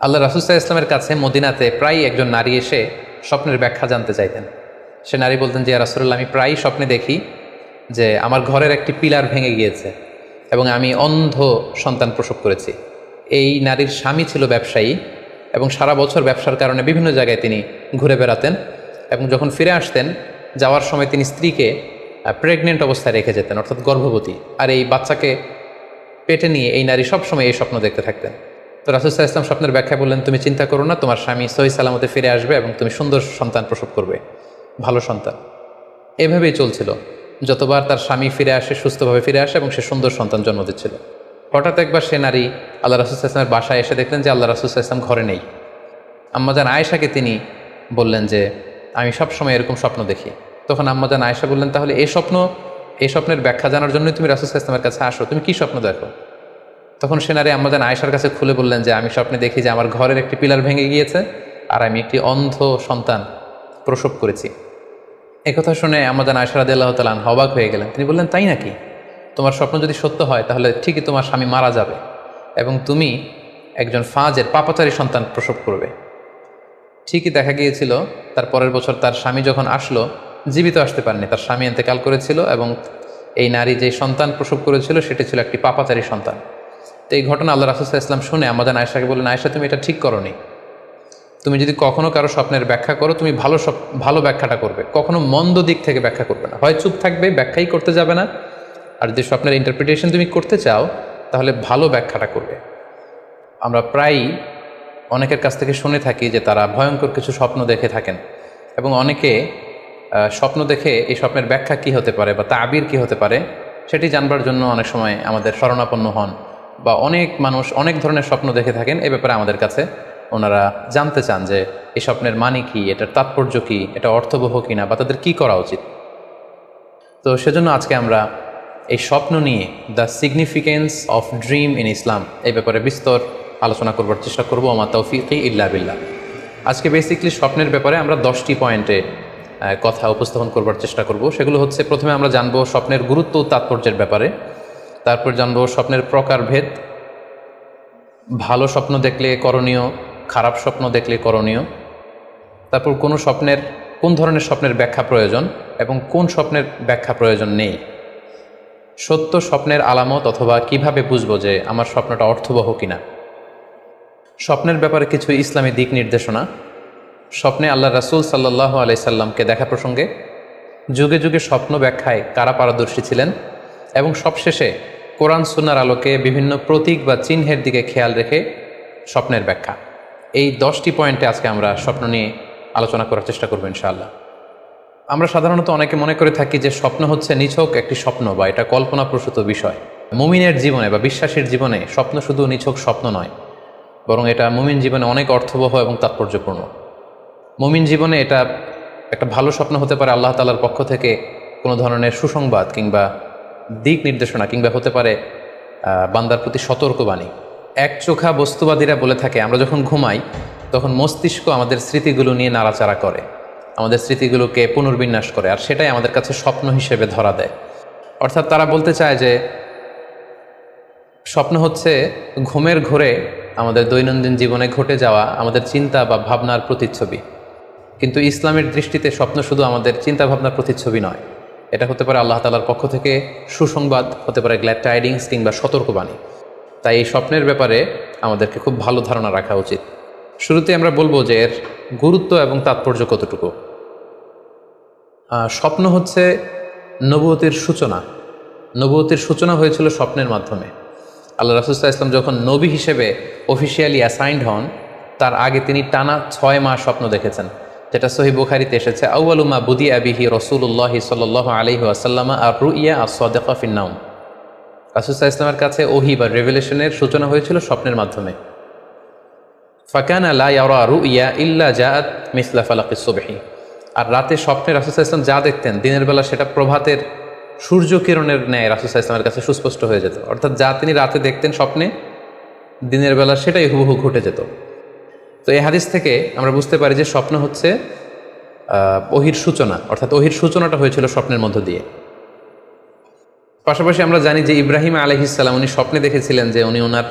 আল্লাহ রাসূল সাল্লাল্লাহু আলাইহি ওয়াসাল্লামের কাছে মদিনাতে প্রায় একজন নারী এসে স্বপ্নের ব্যাখ্যা জানতে চাইতেন। সে নারী বলতেন যে, ইয়া রাসূলুল্লাহ, আমি প্রায়ই স্বপ্নে দেখি যে আমার ঘরের একটি পিলার ভেঙে গিয়েছে এবং আমি অন্ধ সন্তান প্রসব করেছি। এই নারীর স্বামী ছিল ব্যবসায়ী এবং সারা বছর ব্যবসার কারণে বিভিন্ন জায়গায় তিনি ঘুরে বেড়াতেন এবং যখন ফিরে আসতেন যাওয়ার সময় তিনি স্ত্রীকে প্রেগনেন্ট অবস্থায় রেখে যেতেন, অর্থাৎ গর্ভবতী। আর এই বাচ্চাকে পেটে নিয়ে এই নারী সবসময় এই স্বপ্ন দেখতে থাকতেন। তো রাসূল সাল্লাল্লাহু আলাইহি ওয়াসাল্লাম স্বপ্নের ব্যাখ্যা বললেন, তুমি চিন্তা করো না, তোমার স্বামী সহি সালামতে ফিরে আসবে এবং তুমি সুন্দর সন্তান প্রসব করবে, ভালো সন্তান। এভাবেই চলছিল। যতবার তার স্বামী ফিরে আসে, সুস্থভাবে ফিরে আসে এবং সে সুন্দর সন্তান জন্ম দিচ্ছিল। হঠাৎ একবার সে নারী আল্লাহ রাসূল সাল্লাল্লাহু আলাইহি ওয়াসাল্লামের বাসায় এসে দেখলেন যে আল্লাহ রাসূল সাল্লাল্লাহু আলাইহি ওয়াসাল্লাম ঘরে নেই। আম্মাজান আয়েশাকে তিনি বললেন যে, আমি সবসময় এরকম স্বপ্ন দেখি। তখন আম্মাজান আয়েশা বললেন, তাহলে এই স্বপ্নের ব্যাখ্যা জানার জন্যই তুমি রাসূল সাল্লাল্লাহু আলাইহি ওয়াসাল্লামের কাছে আসো, তুমি কী স্বপ্ন দেখো? তখন সে নারী আম্মাজান আয়েশার কাছে খুলে বললেন যে, আমি স্বপ্নে দেখি যে আমার ঘরের একটি পিলার ভেঙে গিয়েছে আর আমি একটি অন্ধ সন্তান প্রসব করেছি। একথা শুনে আম্মাজান আয়েশা রাদিয়াল্লাহু তাআলা আনহা অবাক হয়ে গেলেন। তিনি বললেন, তাই নাকি? তোমার স্বপ্ন যদি সত্য হয় তাহলে ঠিকই তোমার স্বামী মারা যাবে এবং তুমি একজন ফাজের পাপাচারী সন্তান প্রসব করবে। ঠিকই দেখা গিয়েছিল তার পরের বছর তার স্বামী যখন আসলো, জীবিত আসতে পারেনি, তার স্বামী ইন্তেকাল করেছিল এবং এই নারী যে সন্তান প্রসব করেছিল সেটি ছিল একটি পাপাচারী সন্তান। তো এই ঘটনা আল্লাহ রাসূল সাল্লাল্লাহু আলাইহি ওয়াসাল্লাম শুনে আম্মাজান আয়েশাকে বললেন, আয়েশা, তুমি এটা ঠিক করোনি। তুমি যদি কখনো কারো স্বপ্নের ব্যাখ্যা করো, তুমি ভালো ব্যাখ্যাটা করবে, কখনো মন্দ দিক থেকে ব্যাখ্যা করবে না। হয় চুপ থাকবে, ব্যাখ্যাই করতে যাবে না, আর যদি স্বপ্নের ইন্টারপ্রিটেশন তুমি করতে চাও তাহলে ভালো ব্যাখ্যাটা করবে। আমরা প্রায়ই অনেকের কাছ থেকে শুনে থাকি যে তারা ভয়ঙ্কর কিছু স্বপ্ন দেখে থাকেন এবং অনেকে স্বপ্ন দেখে এই স্বপ্নের ব্যাখ্যা কী হতে পারে বা তাবির কী হতে পারে সেটি জানবার জন্য অনেক সময় আমাদের শরণাপন্ন হন, বা অনেক মানুষ অনেক ধরনের স্বপ্ন দেখে থাকেন। এ ব্যাপারে আমাদের কাছে ওনারা জানতে চান যে এই স্বপ্নের মানে কী, এটার তাৎপর্য কী, এটা অর্থবহ কিনা, বা তাদের কী করা উচিত। তো সেজন্য আজকে আমরা এই স্বপ্ন নিয়ে the significance of dream in Islam এই ব্যাপারে বিস্তর আলোচনা করবার চেষ্টা করবো। আমা তাওফীকি ইল্লা বিল্লাহ। আজকে বেসিকলি স্বপ্নের ব্যাপারে আমরা 10টি পয়েন্টে কথা উপস্থাপন করবার চেষ্টা করব। সেগুলো হচ্ছে, প্রথমে আমরা জানবো স্বপ্নের গুরুত্ব ও তাৎপর্যের ব্যাপারে, তারপর জানবো স্বপ্নের প্রকারভেদ, ভালো স্বপ্ন দেখলে করণীয়, খারাপ স্বপ্ন দেখলে করণীয়, তারপর কোন ধরনের স্বপ্নের ব্যাখ্যা প্রয়োজন এবং কোন স্বপ্নের ব্যাখ্যা প্রয়োজন নেই, সত্য স্বপ্নের আলামত অথবা কিভাবে বুঝবো যে আমার স্বপ্নটা অর্থবহ কিনা, স্বপ্নের ব্যাপারে কিছু ইসলামী দিক নির্দেশনা, স্বপ্নে আল্লাহ রাসূল সাল্লাল্লাহু আলাইহি সাল্লামকে দেখা প্রসঙ্গে, যুগে যুগে স্বপ্ন ব্যাখ্যায় কারা পারদর্শী ছিলেন, এবং সবশেষে কোরআন সুন্নাহর আলোকে বিভিন্ন প্রতীক বা চিহ্নের দিকে খেয়াল রেখে স্বপ্নের ব্যাখ্যা। এই 10টি পয়েন্টে আজকে আমরা স্বপ্ন নিয়ে আলোচনা করার চেষ্টা করব ইনশাআল্লাহ। আমরা সাধারণত অনেকে মনে করে থাকি যে স্বপ্ন হচ্ছে নিছক একটি স্বপ্ন বা এটা কল্পনাপ্রসূত বিষয়। মুমিনের জীবনে বা বিশ্বাসীর জীবনে স্বপ্ন শুধু নিছক স্বপ্ন নয়, বরং এটা মুমিন জীবনে অনেক অর্থবহ এবং তাৎপর্যপূর্ণ। মুমিন জীবনে এটা একটা ভালো স্বপ্ন হতে পারে আল্লাহ তাআলার পক্ষ থেকে কোনো ধরনের সুসংবাদ কিংবা দিক নির্দেশনা, কিংবা হতে পারে বান্দার প্রতি সতর্কবাণী। একচোখা বস্তুবাদীরা বলে থাকে আমরা যখন ঘুমাই তখন মস্তিষ্ক আমাদের স্মৃতিগুলো নিয়ে নাড়াচাড়া করে, আমাদের স্মৃতিগুলোকে পুনর্বিন্যাস করে, আর সেটাই আমাদের কাছে স্বপ্ন হিসেবে ধরা দেয়। অর্থাৎ তারা বলতে চায় যে স্বপ্ন হচ্ছে ঘুমের ঘোরে আমাদের দৈনন্দিন জীবনে ঘটে যাওয়া আমাদের চিন্তা বা ভাবনার প্রতিচ্ছবি। কিন্তু ইসলামের দৃষ্টিতে স্বপ্ন শুধু আমাদের চিন্তা ভাবনার প্রতিচ্ছবি নয়, এটা হতে পারে আল্লাহ তাআলার পক্ষ থেকে সুসংবাদ, হতে পারে গ্ল্যাড টাইডিংস কিংবা সতর্কবাণী। তাই এই স্বপ্নের ব্যাপারে আমাদেরকে খুব ভালো ধারণা রাখা উচিত। শুরুতে আমরা বলবো যে এর গুরুত্ব এবং তাৎপর্য কতটুকু। স্বপ্ন হচ্ছে নবুয়তের সূচনা। নবুয়তের সূচনা হয়েছিল স্বপ্নের মাধ্যমে। আল্লাহ রাসূল সাল্লাল্লাহু আলাইহি ওয়াসাল্লাম যখন নবী হিসেবে অফিসিয়ালি অ্যাসাইন্ড হন, তার আগে তিনি টানা 6 মাস স্বপ্ন দেখেছেন, যেটা সহিহ বুখারীতে এসেছে, আউয়ালু মা বুদিআ বিহি রাসূলুল্লাহি সাল্লাল্লাহু আলাইহি ওয়াসাল্লাম আর-রুইয়া আস-সাদিকা ফিন-নাওম। রাসূল সাল্লাল্লাহু আলাইহি ওয়াসাল্লামের কাছে ওহী বা রেভেলেশনের সূচনা হয়েছিল স্বপ্নের মাধ্যমে। ফাকানা লা ইয়ারা রুইয়া ইল্লা জাআত মিসলা ফালাকিস সুবহি। আর রাতে স্বপ্নে রাসূল সাল্লাল্লাহু আলাইহি ওয়াসাল্লাম যা দেখতেন, দিনের বেলা সেটা প্রভাতের সূর্য কিরণের ন্যায় রাসূল সাল্লাল্লাহু আলাইহি ওয়াসাল্লামের কাছে সুস্পষ্ট হয়ে যেত। অর্থাৎ যা তিনি রাতে দেখতেন স্বপ্নে, দিনের বেলা সেটাই হুবহু ঘটে যেত। তো এই হাদিস থেকে আমরা বুঝতে পারি যে স্বপ্ন হচ্ছে ওহীর সূচনা, অর্থাৎ ওহীর সূচনাটা হয়েছিল স্বপ্নের মধ্য দিয়ে। পাশাপাশি আমরা জানি যে ইব্রাহিম আলাইহিস সালাম উনি স্বপ্নে দেখেছিলেন যে উনি ওনার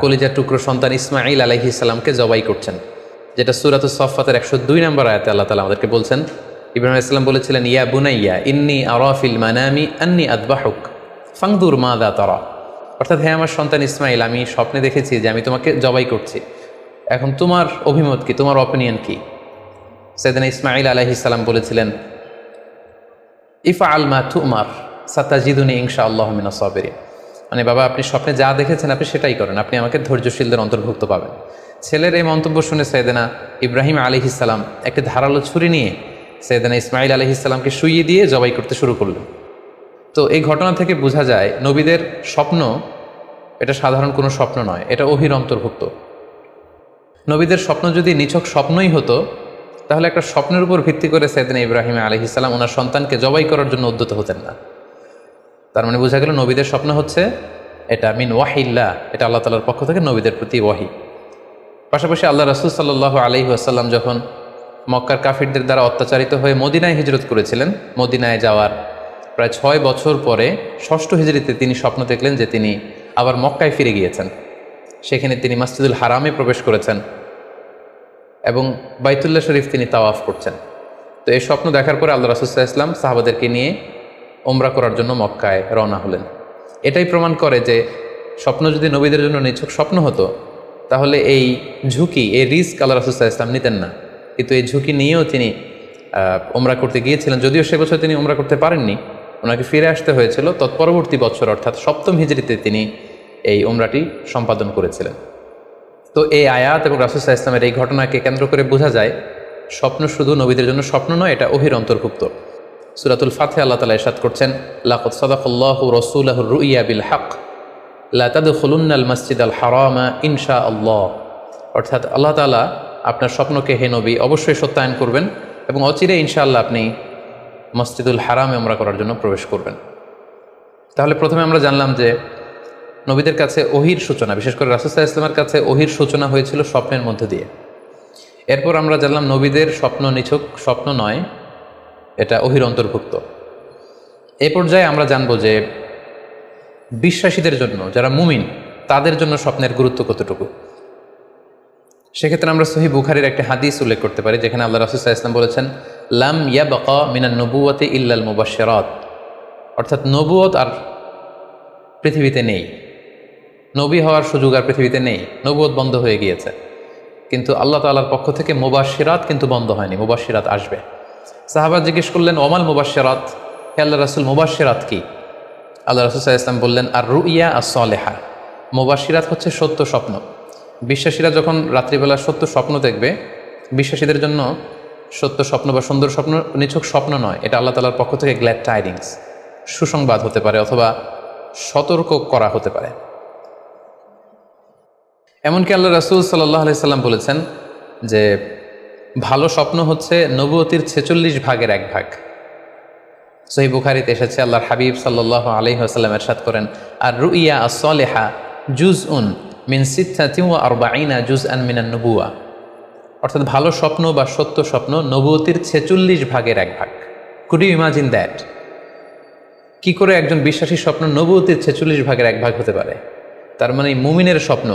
কলিজার টুকরো সন্তান ইসমাঈল আলাইহিস সালামকে জবাই করছেন, যেটা সূরাতুস সাফফাতের 102 নম্বর আয়াতে আল্লাহ তাআলা আমাদেরকে বলছেন। ইব্রাহিম আলাইহিস সালাম বলেছিলেন, ইয়া বুনাইয়া ইন্নী আরা ফিল মানামি আন্নী আযবাহুক ফানজুর মাযা তারা। অর্থাৎ, হে আমার সন্তান ইসমাঈল, আমি স্বপ্নে দেখেছি যে আমি তোমাকে জবাই করছি, এখন তোমার অভিমত কি, তোমার অপিনিয়ন কি? সাইয়েদনা ইসমাঈল আলাইহিস সালাম বলেছিলেন, ইফআল মা তুমার সাতাজিদুনি ইনশাআল্লাহু মিনাস সাবিরিন। মানে বাবা, আপনি স্বপ্নে যা দেখেছেন আপনি সেটাই করেন, আপনি আমাকে ধৈর্যশীলদের অন্তর্ভুক্ত পাবেন। ছেলের এই মন্তব্য শুনে সাইয়েদনা ইব্রাহিম আলাইহিস সালাম একটি ধারালো ছুরি নিয়ে সাইয়েদনা ইসমাঈল আলাইহিস সালামকে শুইয়ে দিয়ে জবাই করতে শুরু করলেন। তো এই ঘটনা থেকে বোঝা যায় নবীদের স্বপ্ন এটা সাধারণ কোনো স্বপ্ন নয়, এটা ওহীর অন্তর্ভুক্ত। নবীদের স্বপ্ন যদি নিছক স্বপ্নই হতো তাহলে একটা স্বপ্নের উপর ভিত্তি করে সাইয়েদনা ইব্রাহিম আলাইহিস সালাম ওনার সন্তানকে জবাই করার জন্য উদ্যত হতেন না। তার মানে বোঝা গেল নবীদের স্বপ্ন হচ্ছে এটা মিন ওয়াহিল্লাহ, এটা আল্লাহ তাআলার পক্ষ থেকে নবীদের প্রতি ওয়াহি। পাশাপাশি আল্লাহ রাসূল সাল্লাল্লাহু আলাইহি ওয়াসাল্লাম যখন মক্কার কাফিরদের দ্বারা অত্যাচারিত হয়ে মদিনায় হিজরত করেছিলেন, মদিনায় যাওয়ার প্রায় 6 বছর পরে 6ষ্ঠ হিজরিতে তিনি স্বপ্ন দেখলেন যে তিনি আবার মক্কায় ফিরে গিয়েছেন। সেখানে তিনি মসজিদুল হারামে প্রবেশ করেছেন এবং বাইতুল্লাহ শরীফ তিনি তাওয়াফ করছেন। তো এই স্বপ্ন দেখার পরে আল্লাহ রাসূল সাল্লাল্লাহু আলাইহি ওয়াসাল্লাম সাহাবাদেরকে নিয়ে ওমরা করার জন্য মক্কায় রওনা হলেন। এটাই প্রমাণ করে যে স্বপ্ন যদি নবীদের জন্য নিছক স্বপ্ন হতো তাহলে এই ঝুঁকি, এই রিস্ক আল্লাহ রাসূল সাল্লাল্লাহু আলাইহি ওয়াসাল্লাম নিতেন না। কিন্তু এই ঝুঁকি নিয়েও তিনি ওমরা করতে গিয়েছিলেন, যদিও সে বছর তিনি ওমরা করতে পারেননি, ওনাকে ফিরে আসতে হয়েছিল। তৎপরবর্তী বছর অর্থাৎ 7ম হিজরিতে তিনি এই ওমরাটি সম্পাদন করেছিলেন। তো এই আয়াত এবং রাসূল সাল্লাল্লাহু আলাইহি ওয়াসাল্লামের এই ঘটনাকে কেন্দ্র করে বোঝা যায় স্বপ্ন শুধু নবীদের জন্য স্বপ্ন নয়, এটা ওহীর অন্তর্ভুক্ত। সূরাতুল ফাতহে আল্লাহ তাআলা ইরশাদ করছেন, লাকাদ সাদাকাল্লাহু রাসূলাহুর রুইয়া বিল হক লা তাদখুলুন্নাল মাসজিদাল হারামা ইনশাআল্লাহ। অর্থাৎ আল্লাহ তাআলা আপনার স্বপ্নকে হে নবী অবশ্যই সত্যায়ন করবেন এবং অচিরে ইনশাআল্লাহ আপনি মসজিদুল হারামে ওমরা করার জন্য প্রবেশ করবেন। তাহলে প্রথমে আমরা জানলাম যে নবীদের কাছে ওহীর সূচনা, বিশেষ করে রাসূল সাল্লাল্লাহু আলাইহি ওয়াসাল্লামের কাছে ওহীর সূচনা হয়েছিল স্বপ্নের মধ্য দিয়ে। এরপর আমরা জানলাম নবীদের স্বপ্ন নিছক স্বপ্ন নয়, এটা ওহীর অন্তর্ভুক্ত। এ পর্যায়ে আমরা জানব যে বিশ্বাসীদের জন্য, যারা মুমিন, তাদের জন্য স্বপ্নের গুরুত্ব কতটুকু। সেক্ষেত্রে আমরা সহিহ বুখারীর একটা হাদিস উল্লেখ করতে পারি, যেখানে আল্লাহ রাসূল সাল্লাল্লাহু আলাইহি ওয়াসাল্লাম বলেছেন, লাম ইয়াবকা মিনান নবুওয়াতি ইল্লাল মুবাশশিরাত। অর্থাৎ নবুয়ত আর পৃথিবীতে নেই, নবী হওয়ার সুযোগ আর পৃথিবীতে নেই, নবুয়ত বন্ধ হয়ে গিয়েছে। কিন্তু আল্লাহ তাআলার পক্ষ থেকে মুবাশশিরাত কিন্তু বন্ধ হয়নি, মুবাশশিরাত আসবে। সাহাবা জিজ্ঞেস করলেন, ওমাল মুবাশশিরাত, হে আল্লাহ রাসূল মুবাশশিরাত কি? আল্লাহ রাসূল সাল্লাল্লাহু আলাইহি ওয়াসাল্লাম বললেন, আর রুইয়া আস-সালেহা। মুবাশশিরাত হচ্ছে সত্য স্বপ্ন। বিশ্বাসীরা যখন রাত্রিবেলা সত্য স্বপ্ন দেখবে, বিশ্বাসীদের জন্য সত্য স্বপ্ন বা সুন্দর স্বপ্ন নিছক স্বপ্ন নয়, এটা আল্লাহ তাআলার পক্ষ থেকে গ্ল্যাড টাইডিংস, সুসংবাদ হতে পারে অথবা সতর্ক করা হতে পারে। এমনকি আল্লাহ রাসূল সাল্লাল্লাহু আলাইহি সাল্লাম বলেছেন যে ভালো স্বপ্ন হচ্ছে নবুয়তির 46 ভাগের 1 ভাগ। সহিহ বুখারীতে এসেছে, আল্লাহর হাবিব সাল্লাল্লাহু আলাইহি ওয়াসাল্লাম ইরশাদ করেন, আর রুইয়া আস-সালিহা জুজউন মিন 46 জুজআন মিনান নবুয়া। অর্থাৎ ভালো স্বপ্ন বা সত্য স্বপ্ন নবুয়তির 46 ভাগের 1 ভাগ। Could you imagine that? কি করে একজন বিশ্বাসীর স্বপ্ন নবুয়তির 46 ভাগের 1 ভাগ হতে পারে? তার মানে মুমিনের স্বপ্ন,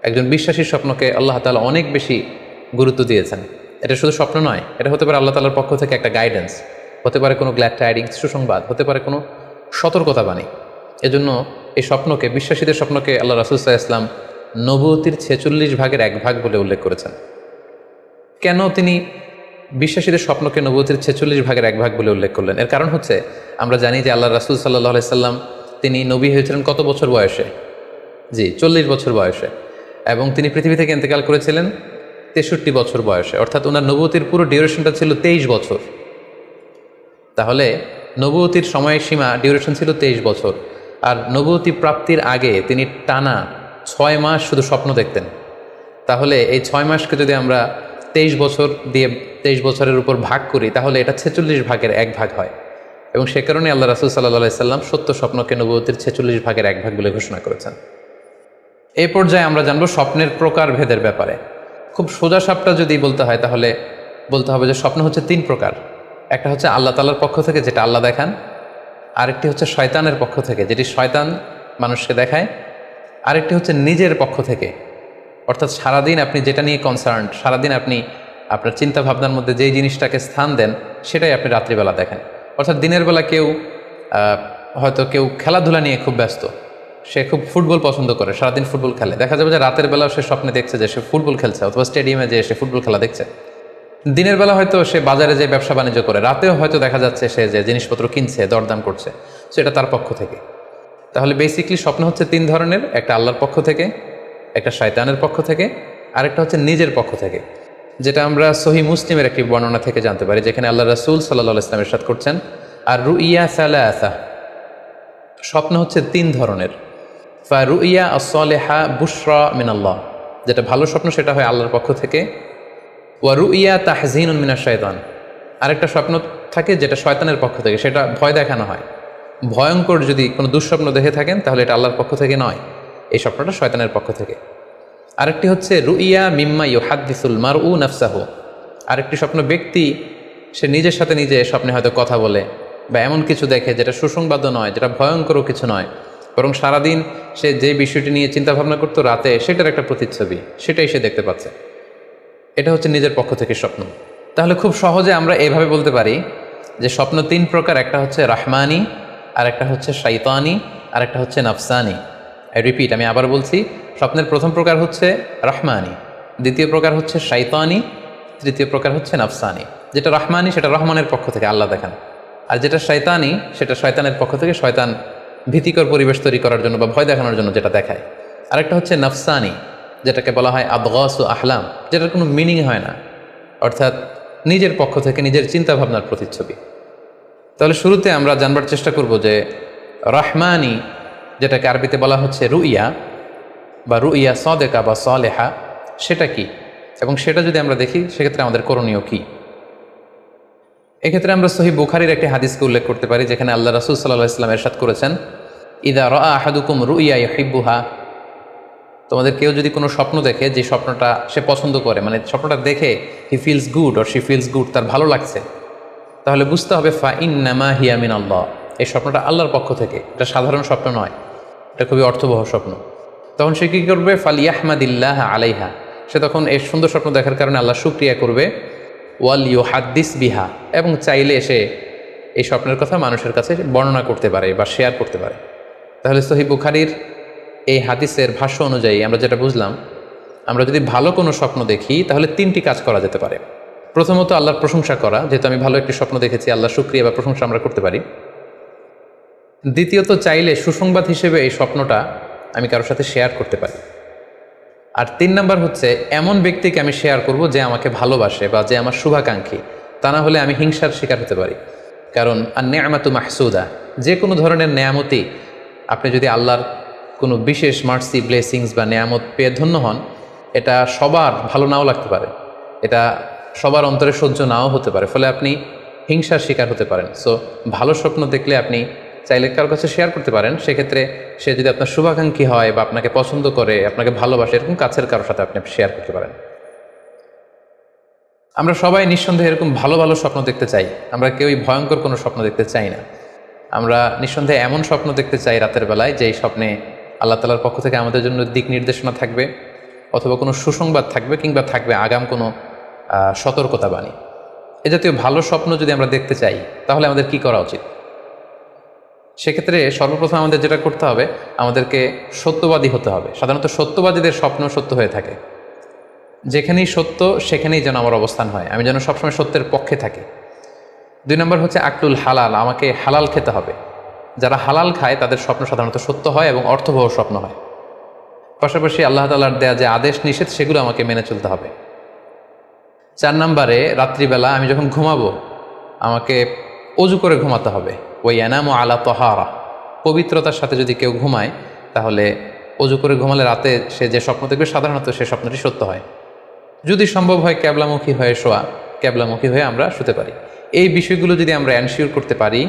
একজন বিশ্বাসীর স্বপ্নকে আল্লাহ তাআলা অনেক বেশি গুরুত্ব দিয়েছেন। এটা শুধু স্বপ্ন নয়, এটা হতে পারে আল্লাহ তাআলার পক্ষ থেকে একটা গাইডেন্স, হতে পারে কোনো গ্ল্যাড টাইডিংস, সুসংবাদ, হতে পারে কোনো সতর্কতা বাণী। এজন্য এই স্বপ্নকে, বিশ্বাসীদের স্বপ্নকে আল্লাহ রাসূল সাল্লাল্লাহু আলাইহি ওয়াসাল্লাম নবুয়তির 46 ভাগের 1 ভাগ বলে উল্লেখ করেছেন। কেন তিনি বিশ্বাসীদের স্বপ্নকে নবুয়তির 46 ভাগের 1 ভাগ বলে উল্লেখ করলেন? এর কারণ হচ্ছে, আমরা জানি যে আল্লাহ রাসূল সাল্লাল্লাহু আলাইহি ওয়াসাল্লাম তিনি নবী হয়েছিলেন কত বছর বয়সে? জি, 40 বছর বয়সে। এবং তিনি পৃথিবী থেকে ইন্তেকাল করেছিলেন 63 বছর বয়সে। অর্থাৎ ওনার নবুয়তির পুরো ডিউরেশনটা ছিল 23 বছর। তাহলে নবুয়তির সময়সীমা ডিউরেশন ছিল 23 বছর। আর নবুয়তি প্রাপ্তির আগে তিনি টানা 6 মাস শুধু স্বপ্ন দেখতেন। তাহলে এই 6 মাসকে যদি আমরা 23 বছর দিয়ে 23 বছরের উপর ভাগ করি, তাহলে এটা 46 ভাগের 1 ভাগ হয়। এবং সে কারণে আল্লাহ রাসূল সাল্লাল্লাহু আলাইহি সাল্লাম সত্য স্বপ্নকে নবুয়তির 46 ভাগের 1 ভাগ বলে ঘোষণা করেছেন। এই পর্যায়ে আমরা জানবো স্বপ্নের প্রকার ভেদের ব্যাপারে। খুব সোজা সাপটা যদি বলতে হয় তাহলে বলতে হবে যে স্বপ্ন হচ্ছে 3 প্রকার। একটা হচ্ছে আল্লাহ তাআলার পক্ষ থেকে, যেটা আল্লাহ দেখান। আরেকটি হচ্ছে শয়তানের পক্ষ থেকে, যেটি শয়তান মানুষকে দেখায়। আরেকটি হচ্ছে নিজের পক্ষ থেকে, অর্থাৎ সারাদিন আপনি যেটা নিয়ে কনসার্ন, সারাদিন আপনি আপনার চিন্তা ভাবনার মধ্যে যেই জিনিসটাকে স্থান দেন সেটাই আপনি রাত্রিবেলা দেখেন। অর্থাৎ দিনের বেলা হয়তো কেউ খেলাধুলা নিয়ে খুব ব্যস্ত, সে খুব ফুটবল পছন্দ করে, সারাদিন ফুটবল খেলে, দেখা যাবে যে রাতের বেলাও সে স্বপ্নে দেখছে যে সে ফুটবল খেলছে অথবা স্টেডিয়ামে যে সে ফুটবল খেলা দেখছে। দিনের বেলা হয়তো সে বাজারে যে ব্যবসা বাণিজ্য করে, রাতেও হয়তো দেখা যাচ্ছে সে যে জিনিসপত্র কিনছে, দরদাম করছে, সেটা তার পক্ষ থেকে। তাহলে বেসিকলি স্বপ্ন হচ্ছে তিন ধরনের, একটা আল্লাহর পক্ষ থেকে, একটা শয়তানের পক্ষ থেকে, আরেকটা হচ্ছে নিজের পক্ষ থেকে, যেটা আমরা সহি মুসলিমের একটি বর্ণনা থেকে জানতে পারি, যেখানে আল্লাহ রাসূল সাল্লাল্লাহু আলাইহি ওয়াসাল্লাম ইরশাদ করছেন, আর রুইয়া সালাসা, স্বপ্ন হচ্ছে তিন ধরনের। ফা রুইয়া আস-সালিহা বুশরা মিনাল্লাহ, যেটা ভালো স্বপ্ন সেটা হয় আল্লাহর পক্ষ থেকে। ওয়া রুইয়া তাহজিনুন মিনাশ শাইতান, আরেকটা স্বপ্ন থাকে যেটা শয়তানের পক্ষ থেকে, সেটা ভয় দেখানো হয়। ভয়ঙ্কর যদি কোনো দুঃস্বপ্ন দেখে থাকেন তাহলে এটা আল্লাহর পক্ষ থেকে নয়, এই স্বপ্নটা শয়তানের পক্ষ থেকে। আরেকটি হচ্ছে রুইয়া মিম্মা ইউহাদ্দিসুল মারউ নাফসাহু, আরেকটি স্বপ্ন ব্যক্তি সে নিজের সাথে নিজে স্বপ্নে হয়তো কথা বলে বা এমন কিছু দেখে যেটা সুসংবাদও নয়, যেটা ভয়ঙ্করও কিছু নয়, বরং সারাদিন সে যে বিষয়টি নিয়ে চিন্তা ভাবনা করতো রাতে সেটার একটা প্রতিচ্ছবি, সেটাই সে দেখতে পাচ্ছে। এটা হচ্ছে নিজের পক্ষ থেকে স্বপ্ন। তাহলে খুব সহজে আমরা এইভাবে বলতে পারি যে স্বপ্ন তিন প্রকার, একটা হচ্ছে রাহমানি, আর একটা হচ্ছে শাইতানি, আর একটা হচ্ছে নাফসানি। রিপিট, আমি আবার বলছি, স্বপ্নের প্রথম প্রকার হচ্ছে রাহমানি, দ্বিতীয় প্রকার হচ্ছে শাইতানি, তৃতীয় প্রকার হচ্ছে নাফসানি। যেটা রাহমানি সেটা রহমানের পক্ষ থেকে আল্লাহ দেখান, আর যেটা শয়তানি সেটা শয়তানের পক্ষ থেকে, শয়তান ভীতিকর পরিবেশ তৈরি করার জন্য বা ভয় দেখানোর জন্য যেটা দেখায়। আরেকটা হচ্ছে নাফসানি, যেটাকে বলা হয় আদগাসু আহলাম, যেটার কোনো মিনিং হয় না, অর্থাৎ নিজের পক্ষ থেকে নিজের চিন্তা ভাবনার প্রতিচ্ছবি। তাহলে শুরুতে আমরা জানবার চেষ্টা করব যে রহমানি, যেটাকে আরবিতে বলা হচ্ছে রুইয়া বা রুইয়া সাদেকা বা সালেহা, সেটা কি, এবং সেটা যদি আমরা দেখি সেক্ষেত্রে আমাদের করণীয় কি। এক্ষেত্রে আমরা সহিহ বুখারীর একটি হাদিসকে উল্লেখ করতে পারি, যেখানে আল্লাহ রাসূল সাল্লাল্লাহু আলাইহি ওয়াসাল্লাম ইরশাদ করেছেন, ইযা রাআ আহাদুকুম রুইয়া ইউহিব্বুহা, তোমাদের কেউ যদি কোনো স্বপ্ন দেখে যে স্বপ্নটা সে পছন্দ করে, মানে স্বপ্নটা দেখে he feels good or she feels good, তার ভালো লাগছে, তাহলে বুঝতে হবে ফা ইন্নামা হিয়া মিনাল্লাহ, এই স্বপ্নটা আল্লাহর পক্ষ থেকে, এটা সাধারণ স্বপ্ন নয়, এটা খুবই অর্থবহ স্বপ্ন। তখন সে কী করবে, ফালিয়াহমাদিল্লাহ আলাইহা, সে তখন এই সুন্দর স্বপ্ন দেখার কারণে আল্লাহ শুকরিয়া করবে, ওয়াল ইউহাদ্দিস বিহা, এবং চাইলে সে এই স্বপ্নের কথা মানুষের কাছে বর্ণনা করতে পারে বা শেয়ার করতে পারে। তাহলে সহিহ বুখারীর এই হাদিসের ভাষ্য অনুযায়ী আমরা যেটা বুঝলাম, আমরা যদি ভালো কোনো স্বপ্ন দেখি তাহলে তিনটি কাজ করা যেতে পারে। প্রথমত আল্লাহর প্রশংসা করা, যেহেতু আমি ভালো একটি স্বপ্ন দেখেছি, আল্লাহ শুকরিয়া বা প্রশংসা আমরা করতে পারি। দ্বিতীয়ত চাইলে সুসংবাদ হিসেবে এই স্বপ্নটা আমি কারোর সাথে শেয়ার করতে পারি। আর তিন নাম্বার হচ্ছে এমন ব্যক্তিকে আমি শেয়ার করব যে আমাকে ভালোবাসে বা যে আমার শুভাকাঙ্ক্ষী, তা না হলে আমি হিংসার শিকার হতে পারি। কারণ আর নেয়ামাতু মাহসুদা, যে কোনো ধরনের নেয়ামতি, আপনি যদি আল্লাহর কোনো বিশেষ মার্সি ব্লেসিংস বা নেয়ামত পেয়ে ধন্য হন, এটা সবার ভালো নাও লাগতে পারে, এটা সবার অন্তরে সহ্য নাও হতে পারে, ফলে আপনি হিংসার শিকার হতে পারেন। সো ভালো স্বপ্ন দেখলে আপনি চাইলে কারোর কাছে শেয়ার করতে পারেন, সেক্ষেত্রে সে যদি আপনার শুভাকাঙ্ক্ষী হয় বা আপনাকে পছন্দ করে, আপনাকে ভালোবাসে, এরকম কাছের কারোর সাথে আপনি শেয়ার করতে পারেন। আমরা সবাই নিঃসন্দেহে এরকম ভালো ভালো স্বপ্ন দেখতে চাই, আমরা কেউই ভয়ঙ্কর কোনো স্বপ্ন দেখতে চাই না। আমরা নিঃসন্দেহে এমন স্বপ্ন দেখতে চাই রাতের বেলায় যেই স্বপ্নে আল্লাহ তাআলার পক্ষ থেকে আমাদের জন্য দিক নির্দেশনা থাকবে, অথবা কোনো সুসংবাদ থাকবে, কিংবা থাকবে আগাম কোনো সতর্কতা বাণী। এ জাতীয় ভালো স্বপ্ন যদি আমরা দেখতে চাই তাহলে আমাদের কি করা উচিত? সেক্ষেত্রে সর্বপ্রথম আমাদের যেটা করতে হবে, আমাদেরকে সত্যবাদী হতে হবে। সাধারণত সত্যবাদীদের স্বপ্ন সত্য হয়ে থাকে, যেখানেই সত্য সেখানেই যেন আমার অবস্থান হয়, আমি যেন সবসময় সত্যের পক্ষে থাকি। দুই নম্বর হচ্ছে আকলুল হালাল, আমাকে হালাল খেতে হবে। যারা হালাল খায় তাদের স্বপ্ন সাধারণত সত্য হয় এবং অর্থবহ স্বপ্ন হয়। পাশাপাশি আল্লাহ তাআলার দেয়া যে আদেশ নিষেধ সেগুলো আমাকে মেনে চলতে হবে। 4 নম্বরে রাত্রিবেলা আমি যখন ঘুমাবো আমাকে অজু করে ঘুমাতে হবে। ওই ইয়ানামু আলা তাহারা, পবিত্রতার সাথে যদি কেউ ঘুমায় তাহলে অজু করে ঘুমালে রাতে সে যে স্বপ্ন দেখবে সাধারণত সে স্বপ্নটি সত্য হয়। যদি সম্ভব হয় ক্যাবলামুখী হয়ে শোয়া, ক্যাবলামুখী হয়ে আমরা শুতে পারি। এই বিষয়গুলো যদি আমরা এনশিওর করতে পারি,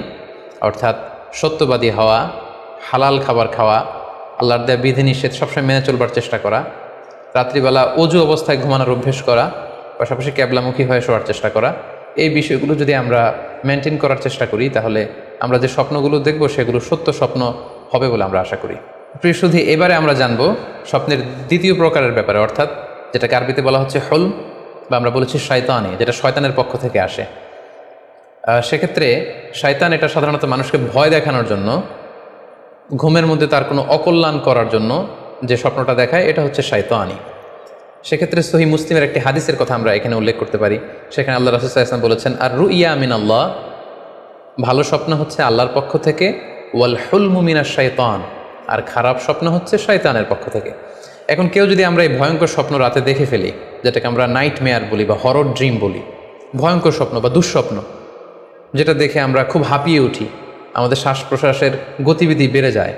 অর্থাৎ সত্যবাদী হওয়া, হালাল খাবার খাওয়া, আল্লাহর দেয়া বিধিনিষেধ সবসময় মেনে চলবার চেষ্টা করা, রাত্রিবেলা অজু অবস্থায় ঘুমানোর অভ্যেস করা, পাশাপাশি ক্যাবলামুখী হয়ে শোয়ার চেষ্টা করা, এই বিষয়গুলো যদি আমরা মেনটেন করার চেষ্টা করি তাহলে আমরা যে স্বপ্নগুলো দেখব সেগুলো সত্য স্বপ্ন হবে বলে আমরা আশা করি। প্রিয় সুধী, এবারে আমরা জানবো স্বপ্নের দ্বিতীয় প্রকারের ব্যাপারে, অর্থাৎ যেটাকে আরবিতে বলা হচ্ছে হলম, বা আমরা বলেছি শয়তানি, যেটা শয়তানের পক্ষ থেকে আসে। সেক্ষেত্রে শয়তান এটা সাধারণত মানুষকে ভয় দেখানোর জন্য, ঘুমের মধ্যে তার কোনো অকল্যাণ করার জন্য যে স্বপ্নটা দেখায়, এটা হচ্ছে শয়তানি। সেক্ষেত্রে সহিহ মুসলিমের একটি হাদিসের কথা আমরা এখানে উল্লেখ করতে পারি। সেখানে আল্লাহ রাসূল সাল্লাল্লাহু আলাইহি ওয়াসাল্লাম বলেছেন, আর রুইয়া মিনাল্লাহ, ভালো স্বপ্ন হচ্ছে আল্লাহর পক্ষ থেকে, ওয়াল হুলমু মিনাশ শাইতান, আর খারাপ স্বপ্ন হচ্ছে শয়তানের পক্ষ থেকে। এখন কেউ যদি আমরা এই ভয়ঙ্কর স্বপ্ন রাতে দেখে ফেলি, যেটাকে আমরা নাইট মেয়ার বলি বা হরর ড্রিম বলি, ভয়ঙ্কর স্বপ্ন বা দুঃস্বপ্ন, যেটা দেখে আমরা খুব হাঁপিয়ে উঠি, আমাদের শ্বাস প্রশ্বাসের গতিবিধি বেড়ে যায়,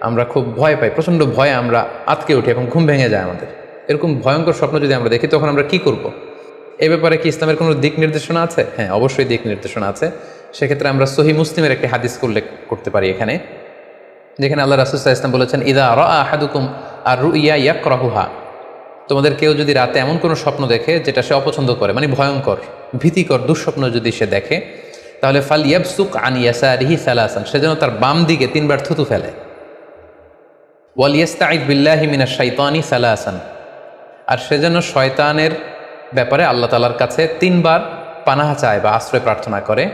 আমরা খুব ভয় পাই, প্রচণ্ড ভয়ে আমরা আতকে উঠি এবং ঘুম ভেঙে যায় আমাদের, এরকম ভয়ঙ্কর স্বপ্ন যদি আমরা দেখি, তখন আমরা কি করব? এ ব্যাপারে কি ইসলামের কোনো দিক নির্দেশনা আছে? হ্যাঁ, অবশ্যই দিক নির্দেশনা আছে। সেক্ষেত্রে আমরা সহিহ মুসলিমের একটি হাদিস উল্লেখ করতে পারি এখানে, যেখানে আল্লাহ রাসূল সাল্লাল্লাহু আলাইহি ওয়াসাল্লাম বলেছেন, ইযা রাআ আহাদুকুম আর রুইয়া ইয়াকরাহুহা, তোমাদের কেউ যদি রাতে এমন কোনো স্বপ্ন দেখে যেটা সে অপছন্দ করে, মানে ভয়ঙ্কর, ভীতিকর দুঃস্বপ্ন যদি সে দেখে, তাহলে ফাল ইয়াবসুক আন ইয়াসারিহি সালাসান, সে যেন তার বাম দিকে 3 বার থুতু ফেলে। ওয়াল ইয়াস্তাঈদ বিল্লাহি মিনাশ শাইতানি সালাসান, আর সে যেন শয়তানের ব্যাপারে আল্লাহ তাআলার কাছে 3 বার পানাহ চায় বা আশ্রয় প্রার্থনা করে।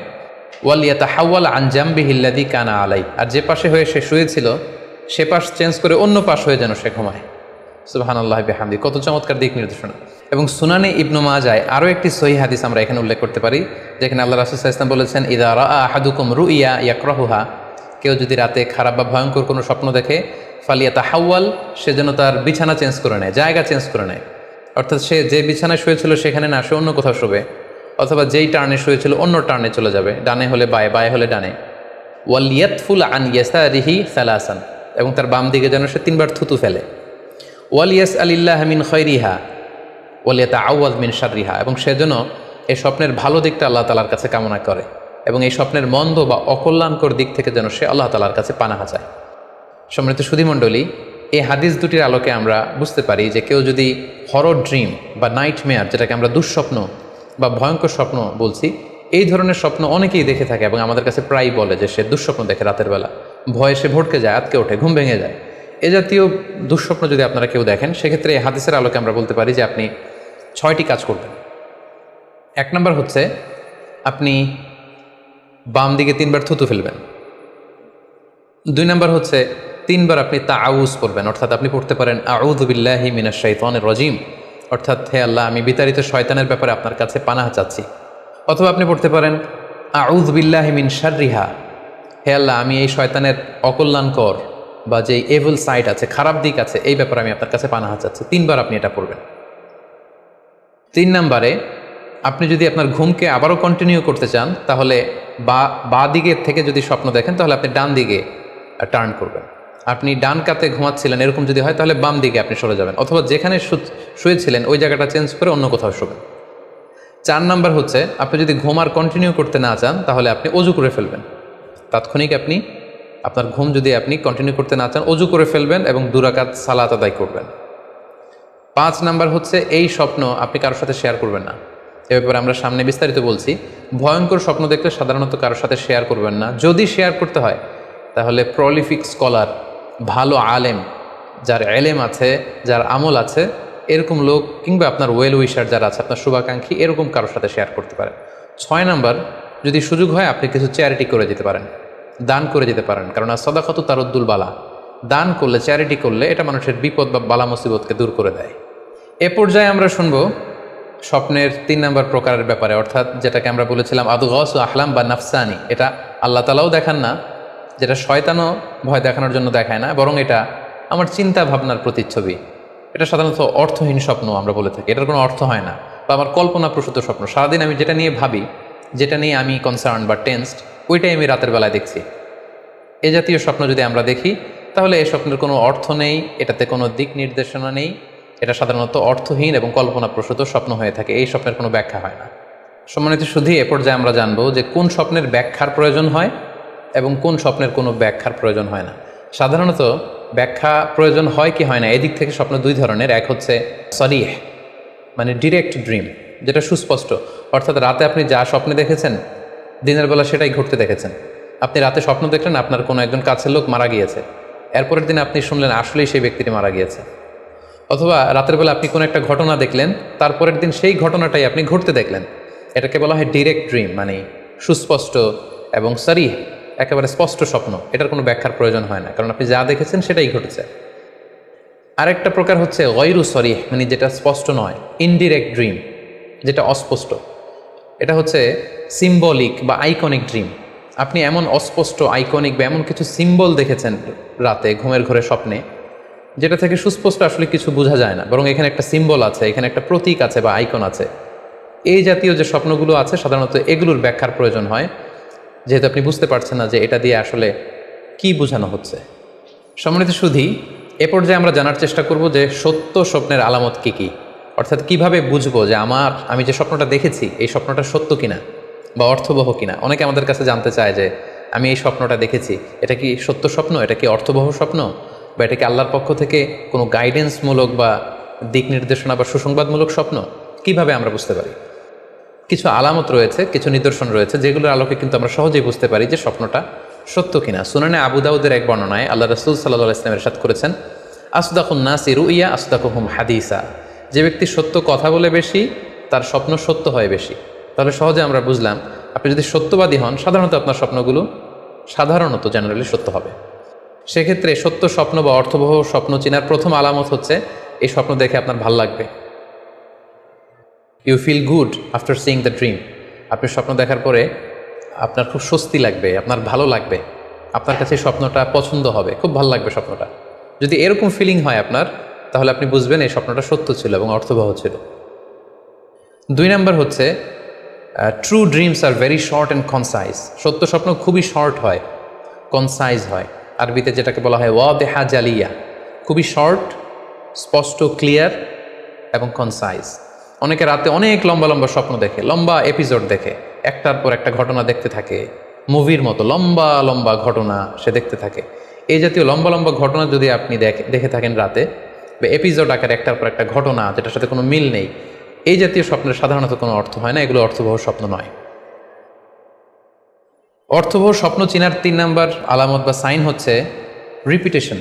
ওয়াল ইয়াতাহাওয়াল আন জামবিহি আল্লাযী কানা আলাই, আর যে পাশে হয়ে সে শুয়েছিল সে পাশ চেঞ্জ করে অন্য পাশ হয়ে যেন সে ঘুমায়। সুবহানাল্লাহি বিহামদি, কত চমৎকার দিক নির্দেশনা। এবং সুনানে ইবনু মাজায় আরও একটি সহিহ হাদিস আমরা এখানে উল্লেখ করতে পারি, যেখানে আল্লাহ রাসূল সাল্লাল্লাহু আলাইহি ওয়াসাল্লাম বলেছেন, ইযা রাআ আহাদুকুম রুইয়া ইয়াকরাহুহা, কেউ যদি রাতে খারাপ বা ভয়ঙ্কর কোনো স্বপ্ন দেখে, ফালিয়াতাহাওয়াল, সে যেন তার বিছানা চেঞ্জ করে নেয়, জায়গা চেঞ্জ করে নেয়। অর্থাৎ সে যে বিছানায় শুয়েছিল সেখানে না, সে অন্য কোথাও শোবে, অথবা যেই টার্নে শুয়েছিল অন্য টার্নে চলে যাবে, ডানে হলে বায়ে, বায়ে হলে ডানে। ওয়াল ইয়াতফুল আন ইয়াসারিহি সালাসান, এবং তার বাম দিকে যেন সে 3 বার থুতু ফেলে। ওয়াল ইয়াসআলিল্লাহ মিন খায়রিহা ওয়াল ইয়াতাআওয়ায মিন শাররিহা, এবং সে যেন এই স্বপ্নের ভালো দিকটা আল্লাহ তাআলার কাছে কামনা করে, এবং এই স্বপ্নের মন্দ বা অকল্যাণকর দিক থেকে যেন সে আল্লাহ তাআলার কাছে পানাহ চায়। সম্মানিত সুধীমণ্ডলী, এই হাদিস দুটির আলোকে আমরা বুঝতে পারি যে কেউ যদি হরর ড্রিম বা নাইট মেয়ার, যেটাকে আমরা দুঃস্বপ্ন বা ভয়ঙ্কর স্বপ্ন বলছি, এই ধরনের স্বপ্ন অনেকেই দেখে থাকে এবং আমাদের কাছে প্রায় বলে যে সে দুঃস্বপ্ন দেখে রাতের বেলা, ভয়ে সে ভটকে যায়, আতকে ওঠে, ঘুম ভেঙে যায়। এ জাতীয় দুঃস্বপ্ন যদি আপনারা কেউ দেখেন, সেক্ষেত্রে এই হাদিসের আলোকে আমরা বলতে পারি যে আপনি 6টি কাজ করবেন। 1 নম্বর হচ্ছে আপনি বাম দিকে 3 বার থুতু ফেলবেন। 2 নম্বর হচ্ছে 3 বার আপনি তাআউজ করবেন, অর্থাৎ আপনি পড়তে পারেন আউযু বিল্লাহি মিনাশ শাইতানির রাজিম, অর্থাৎ হে আল্লাহ, আমি বিতাড়িত শয়তানের ব্যাপারে আপনার কাছে পানাহ চাচ্ছি। অথবা আপনি পড়তে পারেন আউযু বিল্লাহি মিন শাররিহা, হে আল্লাহ, আমি এই শয়তানের অকল্যাণকর বা যেই এভিল সাইড আছে, খারাপ দিক আছে, এই ব্যাপারে আমি আপনার কাছে পানাহ চাচ্ছি। 3 বার আপনি এটা পড়বেন। 3 নম্বরে আপনি যদি আপনার ঘুমকে আবারও কন্টিনিউ করতে চান, তাহলে বা দিকে থেকে যদি স্বপ্ন দেখেন, তাহলে আপনি ডান দিকে টার্ন করবেন। আপনি ডান কাতে ঘুমাচ্ছিলেন, এরকম যদি হয়, তাহলে বাম দিকে আপনি সরে যাবেন, অথবা যেখানে শুয়েছিলেন ওই জায়গাটা চেঞ্জ করে অন্য কোথাও শোবেন। 4 নম্বর হচ্ছে আপনি যদি ঘুম আর কন্টিনিউ করতে না চান, তাহলে আপনি অজু করে ফেলবেন। তাৎক্ষণিক আপনি আপনার ঘুম যদি আপনি কন্টিনিউ করতে না চান, অজু করে ফেলবেন এবং 2 রাকাত সালাত আদায় করবেন। 5 নাম্বার হচ্ছে এই স্বপ্ন আপনি কারোর সাথে শেয়ার করবেন না। এ ব্যাপারে আমরা সামনে বিস্তারিত বলছি। ভয়ঙ্কর স্বপ্ন দেখলে সাধারণত কারোর সাথে শেয়ার করবেন না। যদি শেয়ার করতে হয়, তাহলে প্রলিফিক স্কলার, ভালো আলেম, যার এলেম আছে, যার আমল আছে, এরকম লোক, কিংবা আপনার ওয়েল উইশার যারা আছে, আপনার শুভাকাঙ্ক্ষী, এরকম কারোর সাথে শেয়ার করতে পারেন। 6 নাম্বার, যদি সুযোগ হয় আপনি কিছু চ্যারিটি করে যেতে পারেন, দান করে যেতে পারেন, কারণ সাদাকাতু তারুদ্দুল বালা, দান করলে, চ্যারিটি করলে এটা মানুষের বিপদ বা বালা মুসিবতকে দূর করে দেয়। এ পর্যায়ে আমরা শুনবো স্বপ্নের 3 নম্বর প্রকারের ব্যাপারে, অর্থাৎ যেটাকে আমরা বলেছিলাম আদগাস ও আহলাম বা নাফসানি। এটা আল্লাহ তাআলাও দেখান না, যেটা শয়তানও ভয় দেখানোর জন্য দেখায় না, বরং এটা আমার চিন্তা ভাবনার প্রতিচ্ছবি। এটা সাধারণত অর্থহীন স্বপ্ন আমরা বলে থাকি, এটার কোনো অর্থ হয় না, বা আমার কল্পনাপ্রসূত স্বপ্ন। সারাদিন আমি যেটা নিয়ে ভাবি, যেটা নিয়ে আমি কনসার্ন বা টেন্সড, ওইটাই আমি রাতের বেলায় দেখছি। এ জাতীয় স্বপ্ন যদি আমরা দেখি, তাহলে এই স্বপ্নের কোনো অর্থ নেই, এটাতে কোনো দিক নির্দেশনা নেই, এটা সাধারণত অর্থহীন এবং কল্পনাপ্রসূত স্বপ্ন হয়ে থাকে। এই স্বপ্নের কোনো ব্যাখ্যা হয় না। সম্মানিত শুধু এ পর্যায়ে আমরা জানবো যে কোন স্বপ্নের ব্যাখ্যার প্রয়োজন হয় এবং কোন স্বপ্নের কোনো ব্যাখ্যার প্রয়োজন হয় না। সাধারণত ব্যাখ্যা প্রয়োজন হয় কি হয় না, এদিক থেকে স্বপ্ন 2 ধরনের। এক হচ্ছে সরিহ, মানে ডিরেক্ট ড্রিম, যেটা সুস্পষ্ট, অর্থাৎ রাতে আপনি যা স্বপ্নে দেখেছেন দিনের বেলা সেটাই ঘটতে দেখেছেন। আপনি রাতে স্বপ্ন দেখলেন আপনার কোনো একজন কাছের লোক মারা গিয়েছে, এরপরের দিন আপনি শুনলেন আসলেই সেই ব্যক্তিটি মারা গিয়েছে। অথবা রাতের বেলা আপনি কোনো একটা ঘটনা দেখলেন, তারপরের দিন সেই ঘটনাটাই আপনি ঘটতে দেখলেন। এটাকে বলা হয় ডিরেক্ট ড্রিম, মানে সুস্পষ্ট এবং সারিহ, একেবারে স্পষ্ট স্বপ্ন। এটার কোনো ব্যাখ্যার প্রয়োজন হয় না, কারণ আপনি যা দেখেছেন সেটাই ঘটেছে। আরেকটা প্রকার হচ্ছে গয়রু সরিহ, মানে যেটা স্পষ্ট নয়, ইনডিরেক্ট ড্রিম, যেটা অস্পষ্ট। এটা হচ্ছে সিম্বলিক বা আইকনিক ড্রিম। আপনি এমন অস্পষ্ট আইকনিক বা এমন কিছু সিম্বল দেখেছেন রাতে ঘুমের ঘোরে স্বপ্নে, যেটা থেকে সুস্পষ্ট আসলে কিছু বোঝা যায় না, বরং এখানে একটা সিম্বল আছে, এখানে একটা প্রতীক আছে বা আইকন আছে। এই জাতীয় যে স্বপ্নগুলো আছে সাধারণত এগুলোর ব্যাখ্যার প্রয়োজন হয়, যেহেতু আপনি বুঝতে পারছেন না যে এটা দিয়ে আসলে কি বোঝানো হচ্ছে। সম্মানিত সুধী, এ পর্যায়ে আমরা জানার চেষ্টা করব যে সত্য স্বপ্নের আলামত কি কি, অর্থাৎ কিভাবে বুঝবো যে আমি যে স্বপ্নটা দেখেছি এই স্বপ্নটা সত্য কিনা বা অর্থবহ কিনা। অনেকে আমাদের কাছে জানতে চায় যে আমি এই স্বপ্নটা দেখেছি, এটা কি সত্য স্বপ্ন, এটা কি অর্থবহ স্বপ্ন, বা এটা কি আল্লাহর পক্ষ থেকে কোনো গাইডেন্সমূলক বা দিক নির্দেশনা বা সুসংবাদমূলক স্বপ্ন। কিভাবে আমরা বুঝতে পারি? কিছু আলামত রয়েছে, কিছু নিদর্শন রয়েছে, যেগুলোর আলোকে কিন্তু আমরা সহজেই বুঝতে পারি যে স্বপ্নটা সত্য কিনা। সুনানে আবু দাউদের এক বর্ণনায় আল্লাহ রাসূল সাল্লাল্লাহু আলাইহি ওয়াসাল্লাম ইরশাদ করেছেন, আসদাকুন নাসি রুইয়া আসদাকুহুম হাদিসা। যে ব্যক্তি সত্য কথা বলে বেশি, তার স্বপ্ন সত্য হয় বেশি। তাহলে সহজে আমরা বুঝলাম, আপনি যদি সত্যবাদী হন, সাধারণত আপনার স্বপ্নগুলো জেনারেলি সত্য হবে। সেক্ষেত্রে সত্য স্বপ্ন বা অর্থবহ স্বপ্ন চেনার প্রথম আলামত হচ্ছে এই স্বপ্ন দেখে আপনার ভাল লাগবে। You feel good after seeing the dream. আপনি স্বপ্ন দেখার পরে আপনার খুব স্বস্তি লাগবে, আপনার ভালো লাগবে, আপনার কাছে স্বপ্নটা পছন্দ হবে, খুব ভালো লাগবে স্বপ্নটা। যদি এরকম ফিলিং হয় আপনার, তাহলে আপনি বুঝবেন এই স্বপ্নটা সত্য ছিল এবং অর্থবহ ছিল। 2 নম্বর হচ্ছে true dreams are very short and concise. সত্য স্বপ্ন খুবই শর্ট হয়, কনসাইজ হয়। আরবিতে যেটাকে বলা হয় ওয়াদেহা জালিয়া, খুবই শর্ট, স্পষ্ট, ক্লিয়ার এবং কনসাইজ। অনেকে রাতে অনেক লম্বা লম্বা স্বপ্ন দেখে, লম্বা এপিসোড দেখে, একটার পর একটা ঘটনা দেখতে থাকে, মুভির মতো লম্বা লম্বা ঘটনা সে দেখতে থাকে। এই জাতীয় লম্বা লম্বা ঘটনা যদি আপনি দেখে থাকেন রাতে, বা এপিসোড আকারে একটার পর একটা ঘটনা যেটার সাথে কোনো মিল নেই, এই জাতীয় স্বপ্নের সাধারণত কোনো অর্থ হয় না, এগুলো অর্থবহ স্বপ্ন নয়। অর্থবহ স্বপ্ন চেনার 3 নম্বর আলামত বা সাইন হচ্ছে রিপিটেশন।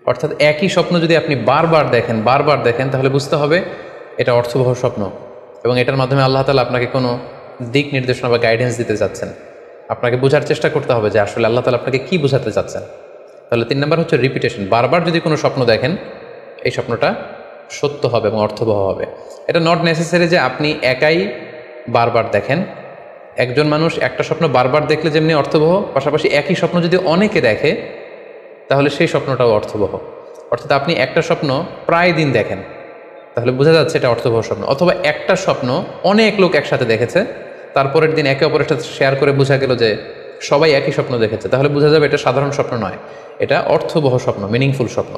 অর্থাৎ একই স্বপ্ন যদি আপনি বারবার দেখেন তাহলে বুঝতে হবে এটা অর্থবহ স্বপ্ন, এবং এটার মাধ্যমে আল্লাহ তাআলা আপনাকে কোনো দিক নির্দেশনা বা গাইডেন্স দিতে চাচ্ছেন। আপনাকে বোঝার চেষ্টা করতে হবে যে আসলে আল্লাহ তাআলা আপনাকে কী বোঝাতে চাচ্ছেন। তাহলে 3 নম্বর হচ্ছে রিপিটেশন। বারবার যদি কোনো স্বপ্ন দেখেন, এই স্বপ্নটা সত্য হবে এবং অর্থবহ হবে। এটা নট নেসেসারি যে আপনি একাই বারবার দেখেন। একজন মানুষ একটা স্বপ্ন বারবার দেখলে যেমনি অর্থবহ, পাশাপাশি একই স্বপ্ন যদি অনেকে দেখে তাহলে সেই স্বপ্নটাও অর্থবহ। অর্থাৎ আপনি একটা স্বপ্ন প্রায় দিন দেখেন, তাহলে বোঝা যাচ্ছে এটা অর্থবহ স্বপ্ন। অথবা একটা স্বপ্ন অনেক লোক একসাথে দেখেছে, তারপরের দিন একে অপরের সাথে শেয়ার করে বোঝা গেল যে সবাই একই স্বপ্ন দেখেছে, তাহলে বোঝা যাবে এটা সাধারণ স্বপ্ন নয়, এটা অর্থবহ স্বপ্ন, মিনিংফুল স্বপ্ন।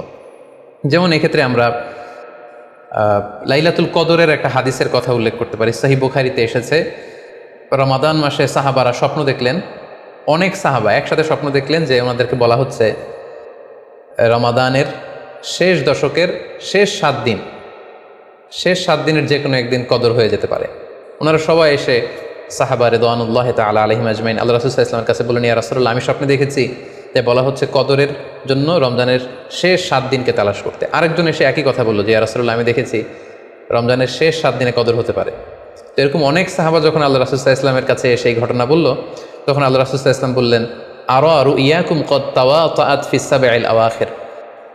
যেমন এক্ষেত্রে আমরা লাইলাতুল কদরের একটা হাদিসের কথা উল্লেখ করতে পারি। সহিহ বুখারীতে এসেছে, রমাদান মাসে সাহাবারা স্বপ্ন দেখলেন, অনেক সাহাবা একসাথে স্বপ্ন দেখলেন যে ওনাদেরকে বলা হচ্ছে রমাদানের শেষ দশকের শেষ 7 দিনের যে কোনো একদিন কদর হয়ে যেতে পারে। ওনারা সবাই এসে সাহাবা রিদওয়ানুল্লাহ তাআলা আলাইহিম আজমাইন আল্লাহ রাসূল সাল্লাল্লাহু আলাইহি ওয়াসাল্লামের কাছে বললেন, ইয়া রাসূলুল্লাহ, আমি স্বপ্নে দেখেছি যে বলা হচ্ছে কদরের জন্য রমজানের শেষ 7 দিনকে তালাশ করতে। আরেকজন এসে একই কথা বললো যে ইয়া রাসূলুল্লাহ, আমি দেখেছি রমজানের শেষ 7 দিনে কদর হতে পারে। তো এরকম অনেক সাহাবা যখন আল্লাহ রাসূল সাল্লাল্লাহু আলাইহি ওয়াসাল্লামের কাছে এসে এই ঘটনা বলল, তখন আল্লাহ রাসূল সাল্লাল্লাহু আলাইহি ওয়াসাল্লাম বললেন, আরা রুইয়াকুম কদ তাওয়াতাআত ফিস সাবঈল আওয়াখির,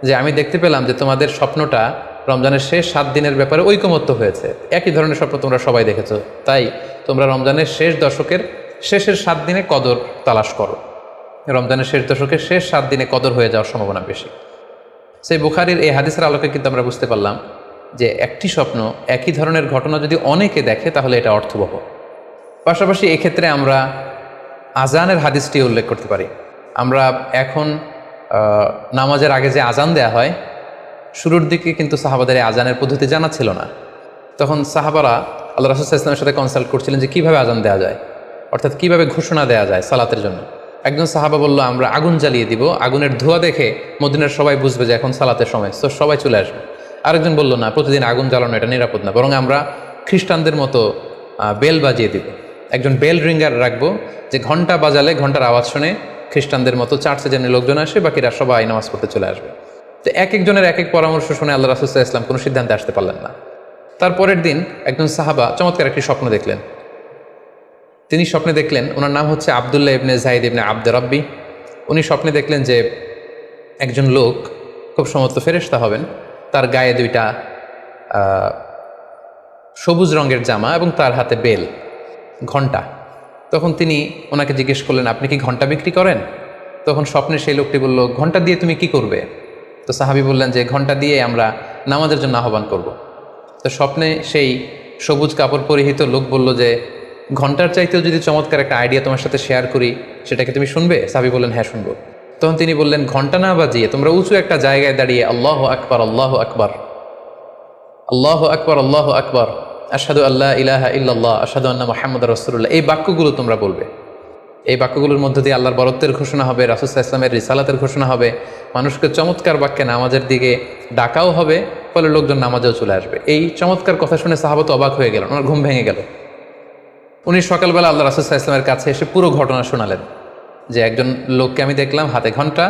যে আমি দেখতে পেলাম যে তোমাদের স্বপ্নটা রমজানের শেষ 7 দিনের ব্যাপারে ঐকমত্য হয়েছে, একই ধরনের স্বপ্ন তোমরা সবাই দেখেছো, তাই তোমরা রমজানের শেষ দশকের শেষের 7 দিনে কদর তালাশ করো। রমজানের শেষ দশকের শেষ 7 দিনে কদর হয়ে যাওয়ার সম্ভাবনা বেশি। সেই বুখারীর এই হাদিসের আলোকে কিন্তু আমরা বুঝতে পারলাম যে একটি স্বপ্ন, একই ধরনের ঘটনা যদি অনেকে দেখে তাহলে এটা অর্থবহ। পাশাপাশি এক্ষেত্রে আমরা আজানের হাদিসটি উল্লেখ করতে পারি। আমরা এখন নামাজের আগে যে আজান দেয়া হয়, শুরুর দিকে কিন্তু সাহাবাদের আজানের পদ্ধতি জানা ছিল না। তখন সাহাবারা আল্লাহ রাসূল সাল্লাল্লাহু আলাইহি ওয়াসাল্লামের সাথে কনসাল্ট করছিলেন যে কীভাবে আজান দেওয়া যায়, অর্থাৎ কীভাবে ঘোষণা দেওয়া যায় সালাতের জন্য। একজন সাহাবা বলল, আমরা আগুন জ্বালিয়ে দিব, আগুনের ধোঁয়া দেখে মদিনার সবাই বুঝবে যে এখন সালাতের সময়, তো সবাই চলে আসবে। আরেকজন বলল, না, প্রতিদিন আগুন জ্বালানো এটা নিরাপদ না, বরং আমরা খ্রিস্টানদের মতো বেল বাজিয়ে দিব। একজন বেল রিঙ্গার রাখবো, যে ঘন্টা বাজালে ঘন্টার আওয়াজ শুনে খ্রিস্টানদের মতো চার্চে যেন লোকজন আসে, বাকিরা সবাই নামাজ পড়তে চলে আসবে। তো এক একজনের এক এক পরামর্শ শুনে আল্লাহ রাসূল সাল্লাল্লাহু আলাইহি ওয়াসাল্লাম কোনো সিদ্ধান্তে আসতে পারলেন না। তারপরের দিন একজন সাহাবা চমৎকার একটি স্বপ্ন দেখলেন। তিনি স্বপ্নে দেখলেন, ওনার নাম হচ্ছে আবদুল্লাহ ইবনে যায়েদ ইবনে আব্দ রাব্বি। উনি স্বপ্নে দেখলেন যে একজন লোক, খুব সম্ভবত ফেরেশতা হবেন, তার গায়ে দুইটা সবুজ রঙের জামা এবং তার হাতে বেল, ঘণ্টা। তখন তিনি ওনাকে জিজ্ঞেস করলেন, আপনি কি ঘণ্টা বিক্রি করেন? তখন স্বপ্নে সেই লোকটি বলল, ঘণ্টা দিয়ে তুমি কি করবে? তো সাহাবী বললেন যে ঘণ্টা দিয়ে আমরা নামাজের জন্য আহ্বান করব। তো স্বপ্নে সেই সবুজ কাপড় পরিহিত লোক বলল যে ঘণ্টার চাইতেও যদি চমৎকার একটা আইডিয়া তোমার সাথে শেয়ার করি, সেটাকে তুমি শুনবে? সাহাবী বললেন, হ্যাঁ শুনবো। তখন তিনি বললেন, ঘণ্টা না বাজিয়ে তোমরা উঁচু একটা জায়গায় দাঁড়িয়ে আল্লাহু আকবার, আল্লাহু আকবার, আল্লাহু আকবার, আল্লাহু আকবার, আশহাদু আল্লা ইলাহা ইল্লাল্লাহ, আশহাদু আন্না মুহাম্মাদুর রাসূলুল্লাহ, এই বাক্যগুলো তোমরা বলবে। এই বাক্যগুলোর মধ্য দিয়ে আল্লাহর বরত্বের ঘোষণা হবে, রাসূল সাল্লাল্লাহু আলাইহি ওয়াসাল্লামের রিসালাতের ঘোষণা হবে, মানুষকে চমৎকার বাক্যে নামাজের দিকে ডাকাও হবে, ফলে লোকজন নামাজেও চলে আসবে। এই চমৎকার কথা শুনে সাহাবা তো অবাক হয়ে গেলেন, ওনার ঘুম ভেঙে গেল। উনি সকালবেলা আল্লাহ রাসূল সাল্লাল্লাহু আলাইহি ওয়াসাল্লামের কাছে এসে পুরো ঘটনা শোনালেন যে একজন লোককে আমি দেখলাম হাতে ঘণ্টা,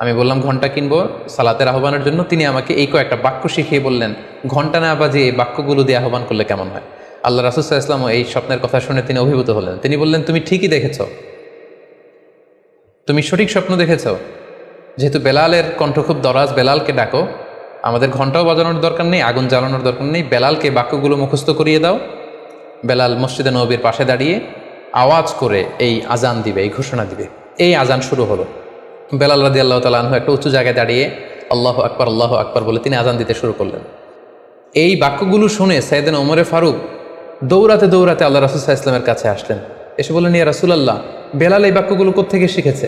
আমি বললাম ঘণ্টা কিনবো সালাতের আহ্বানের জন্য, তিনি আমাকে এই কয়েকটা বাক্য শিখিয়ে বললেন ঘণ্টা না বাজিয়ে এই বাক্যগুলো দিয়ে আহ্বান করলে কেমন হয়। আল্লাহ রাসূল সাল্লাল্লাহু আলাইহি ওয়াসাল্লাম এই স্বপ্নের কথা শুনে তিনি অভিভূত হলেন। তিনি বললেন, তুমি ঠিকই দেখেছ, তুমি সঠিক স্বপ্ন দেখেছ। যেহেতু বেলালের কণ্ঠ খুব দরাজ, বেলালকে ডাকো, আমাদের ঘণ্টাও বাজানোর দরকার নেই, আগুন জ্বালানোর দরকার নেই, বেলালকে বাক্যগুলো মুখস্থ করিয়ে দাও। বেলাল মসজিদে নববীর পাশে দাঁড়িয়ে আওয়াজ করে এই আজান দিবে, এই ঘোষণা দিবে। এই আজান শুরু হলো। বেলাল রাদিয়াল্লাহু তাআলা আনহু একটা উঁচু জায়গায় দাঁড়িয়ে আল্লাহু আকবার, আল্লাহু আকবার বলে তিনি আজান দিতে শুরু করলেন। এই বাক্যগুলো শুনে সাইয়েদনা ওমরে ফারুক দৌড়াতে দৌড়াতে আল্লাহ রাসূল সাল্লাল্লাহু আলাইহি ওয়াসাল্লামের কাছে আসলেন। এসে বললেন, ইয়া রাসূলুল্লাহ, বেলাল এই বাক্যগুলো কোত্থেকে শিখেছে?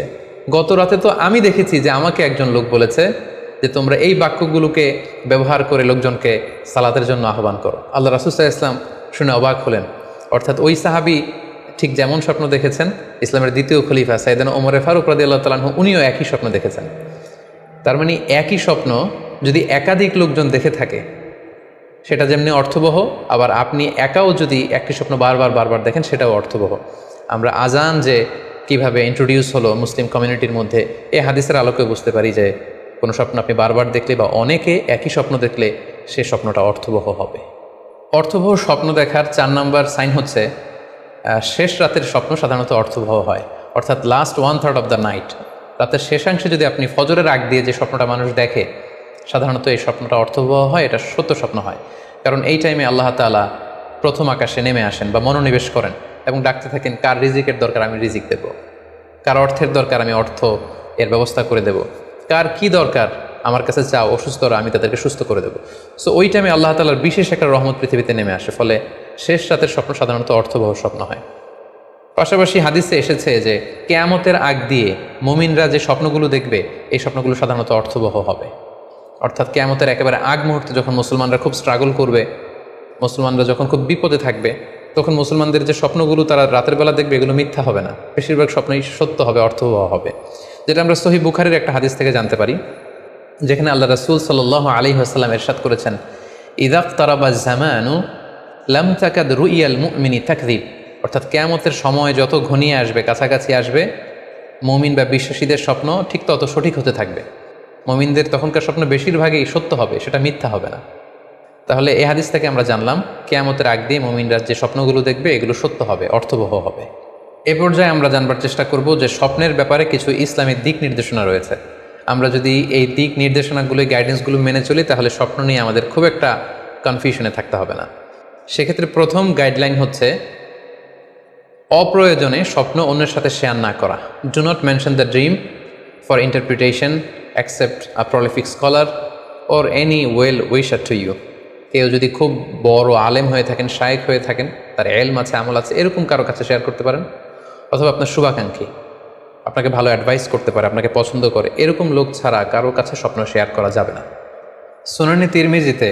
গত রাতে তো আমি দেখেছি যে আমাকে একজন লোক বলেছে যে তোমরা এই বাক্যগুলোকে ব্যবহার করে লোকজনকে সালাতের জন্য আহ্বান করো। আল্লাহ রাসূল সাল্লাল্লাহু আলাইহি ওয়াসাল্লাম শুনে অবাক হলেন। অর্থাৎ ওই সাহাবী ঠিক যেমন স্বপ্ন দেখেছেন, ইসলামের দ্বিতীয় খলিফা সাইয়েদনা ওমরে ফারুক রাদিয়াল্লাহু তাআলা আনহু উনিও একই স্বপ্ন দেখেছেন। তার মানে একই স্বপ্ন যদি একাধিক লোকজন দেখে থাকে, সেটা যেমনি অর্থবহ, আবার আপনি একাও যদি একই স্বপ্ন বারবার বারবার দেখেন, সেটাও অর্থবহ। আমরা আজান যে কিভাবে ইন্ট্রোডিউস হলো মুসলিম কমিউনিটির মধ্যে, এই হাদিসের আলোকে বুঝতে পারি যে কোনো স্বপ্ন আপনি বারবার দেখলে বা অনেকে একই স্বপ্ন দেখলে সে স্বপ্নটা অর্থবহ হবে। অর্থবহ স্বপ্ন দেখার 4 নম্বর সাইন হচ্ছে শেষ রাতের স্বপ্ন সাধারণত অর্থবহ হয়, অর্থাৎ লাস্ট 1/3 অফ দ্য নাইট, রাতের শেষাংশে যদি আপনি ফজরের আগ দিয়ে যে স্বপ্নটা মানুষ দেখে, সাধারণত এই স্বপ্নটা অর্থবহ হয়, এটা সত্য স্বপ্ন হয়। কারণ এই টাইমে আল্লাহ তাআলা প্রথম আকাশে নেমে আসেন বা মনোনিবেশ করেন এবং ডাকতে থাকেন, কার রিজিকের দরকার আমি রিজিক দেব, কার অর্থের দরকার আমি অর্থ এর ব্যবস্থা করে দেব, কার কি দরকার আমার কাছে চাও, অসুস্থরা আমি তাদেরকে সুস্থ করে দেবো। সো ওই টাইমে আল্লাহ তাআলার বিশেষ একটা রহমত পৃথিবীতে নেমে আসে, ফলে শেষ রাতের স্বপ্ন সাধারণত অর্থবহ স্বপ্ন হয়। পাশাপাশি হাদিসে এসেছে যে কিয়ামতের আগ দিয়ে মুমিনরা যে স্বপ্নগুলো দেখবে, এই স্বপ্নগুলো সাধারণত অর্থবহ হবে। অর্থাৎ কিয়ামতের একেবারে আগ মুহূর্তে যখন মুসলমানরা খুব স্ট্রাগল করবে, মুসলমানরা যখন খুব বিপদে থাকবে, তখন মুসলমানদের যে স্বপ্নগুলো তারা রাতের বেলা দেখবে, এগুলো মিথ্যা হবে না, বেশিরভাগ স্বপ্নই সত্য হবে, অর্থবহ হবে। যেটা আমরা সহিহ বুখারীর একটা হাদিস থেকে জানতে পারি, যেখানে আল্লাহ রাসূল সাল্লাল্লাহু আলাইহি ওয়াসাল্লাম ইরশাদ করেছেন, ইযা ইকতারাবা যামানু লাম তাকাদ রুইয়াল মুমিনি তাকযিব। অর্থাৎ কিয়ামতের সময় যত ঘনিয়ে আসবে, কাছাকাছি আসবে, মুমিন বা বিশ্বাসীদের স্বপ্ন ঠিক তত সঠিক হতে থাকবে। মুমিনদের তখনকার স্বপ্ন বেশিরভাগই সত্য হবে, সেটা মিথ্যা হবে না। তাহলে এই হাদিস থেকে আমরা জানলাম কিয়ামতের আগ দিয়ে মুমিনরা যে স্বপ্নগুলো দেখবে, এগুলো সত্য হবে, অর্থবহ হবে। এ পর্যায়ে আমরা জানবার চেষ্টা করব যে স্বপ্নের ব্যাপারে কিছু ইসলামিক দিক নির্দেশনা রয়েছে। আমরা যদি এই দিক নির্দেশনাগুলো, গাইডেন্সগুলো মেনে চলি, তাহলে স্বপ্ন নিয়ে আমাদের খুব একটা কনফিউশনে থাকতে হবে না। সেক্ষেত্রে প্রথম গাইডলাইন হচ্ছে অপ্রয়োজনে স্বপ্ন অন্যের সাথে শেয়ার না করা। Do not mention the dream for interpretation except a prolific scholar or any well wisher to you। কেউ যদি খুব বড় আলেম হয়ে থাকেন, শায়েখ হয়ে থাকেন, তার এলম আছে, আমল আছে, এরকম কারো কাছে শেয়ার করতে পারেন। অথবা আপনার শুভাকাঙ্ক্ষী আপনাকে ভালো অ্যাডভাইস করতে পারে, আপনাকে পছন্দ করে, এরকম লোক ছাড়া কারো কাছে স্বপ্ন শেয়ার করা যাবে না। সুনানে তিরমিজিতে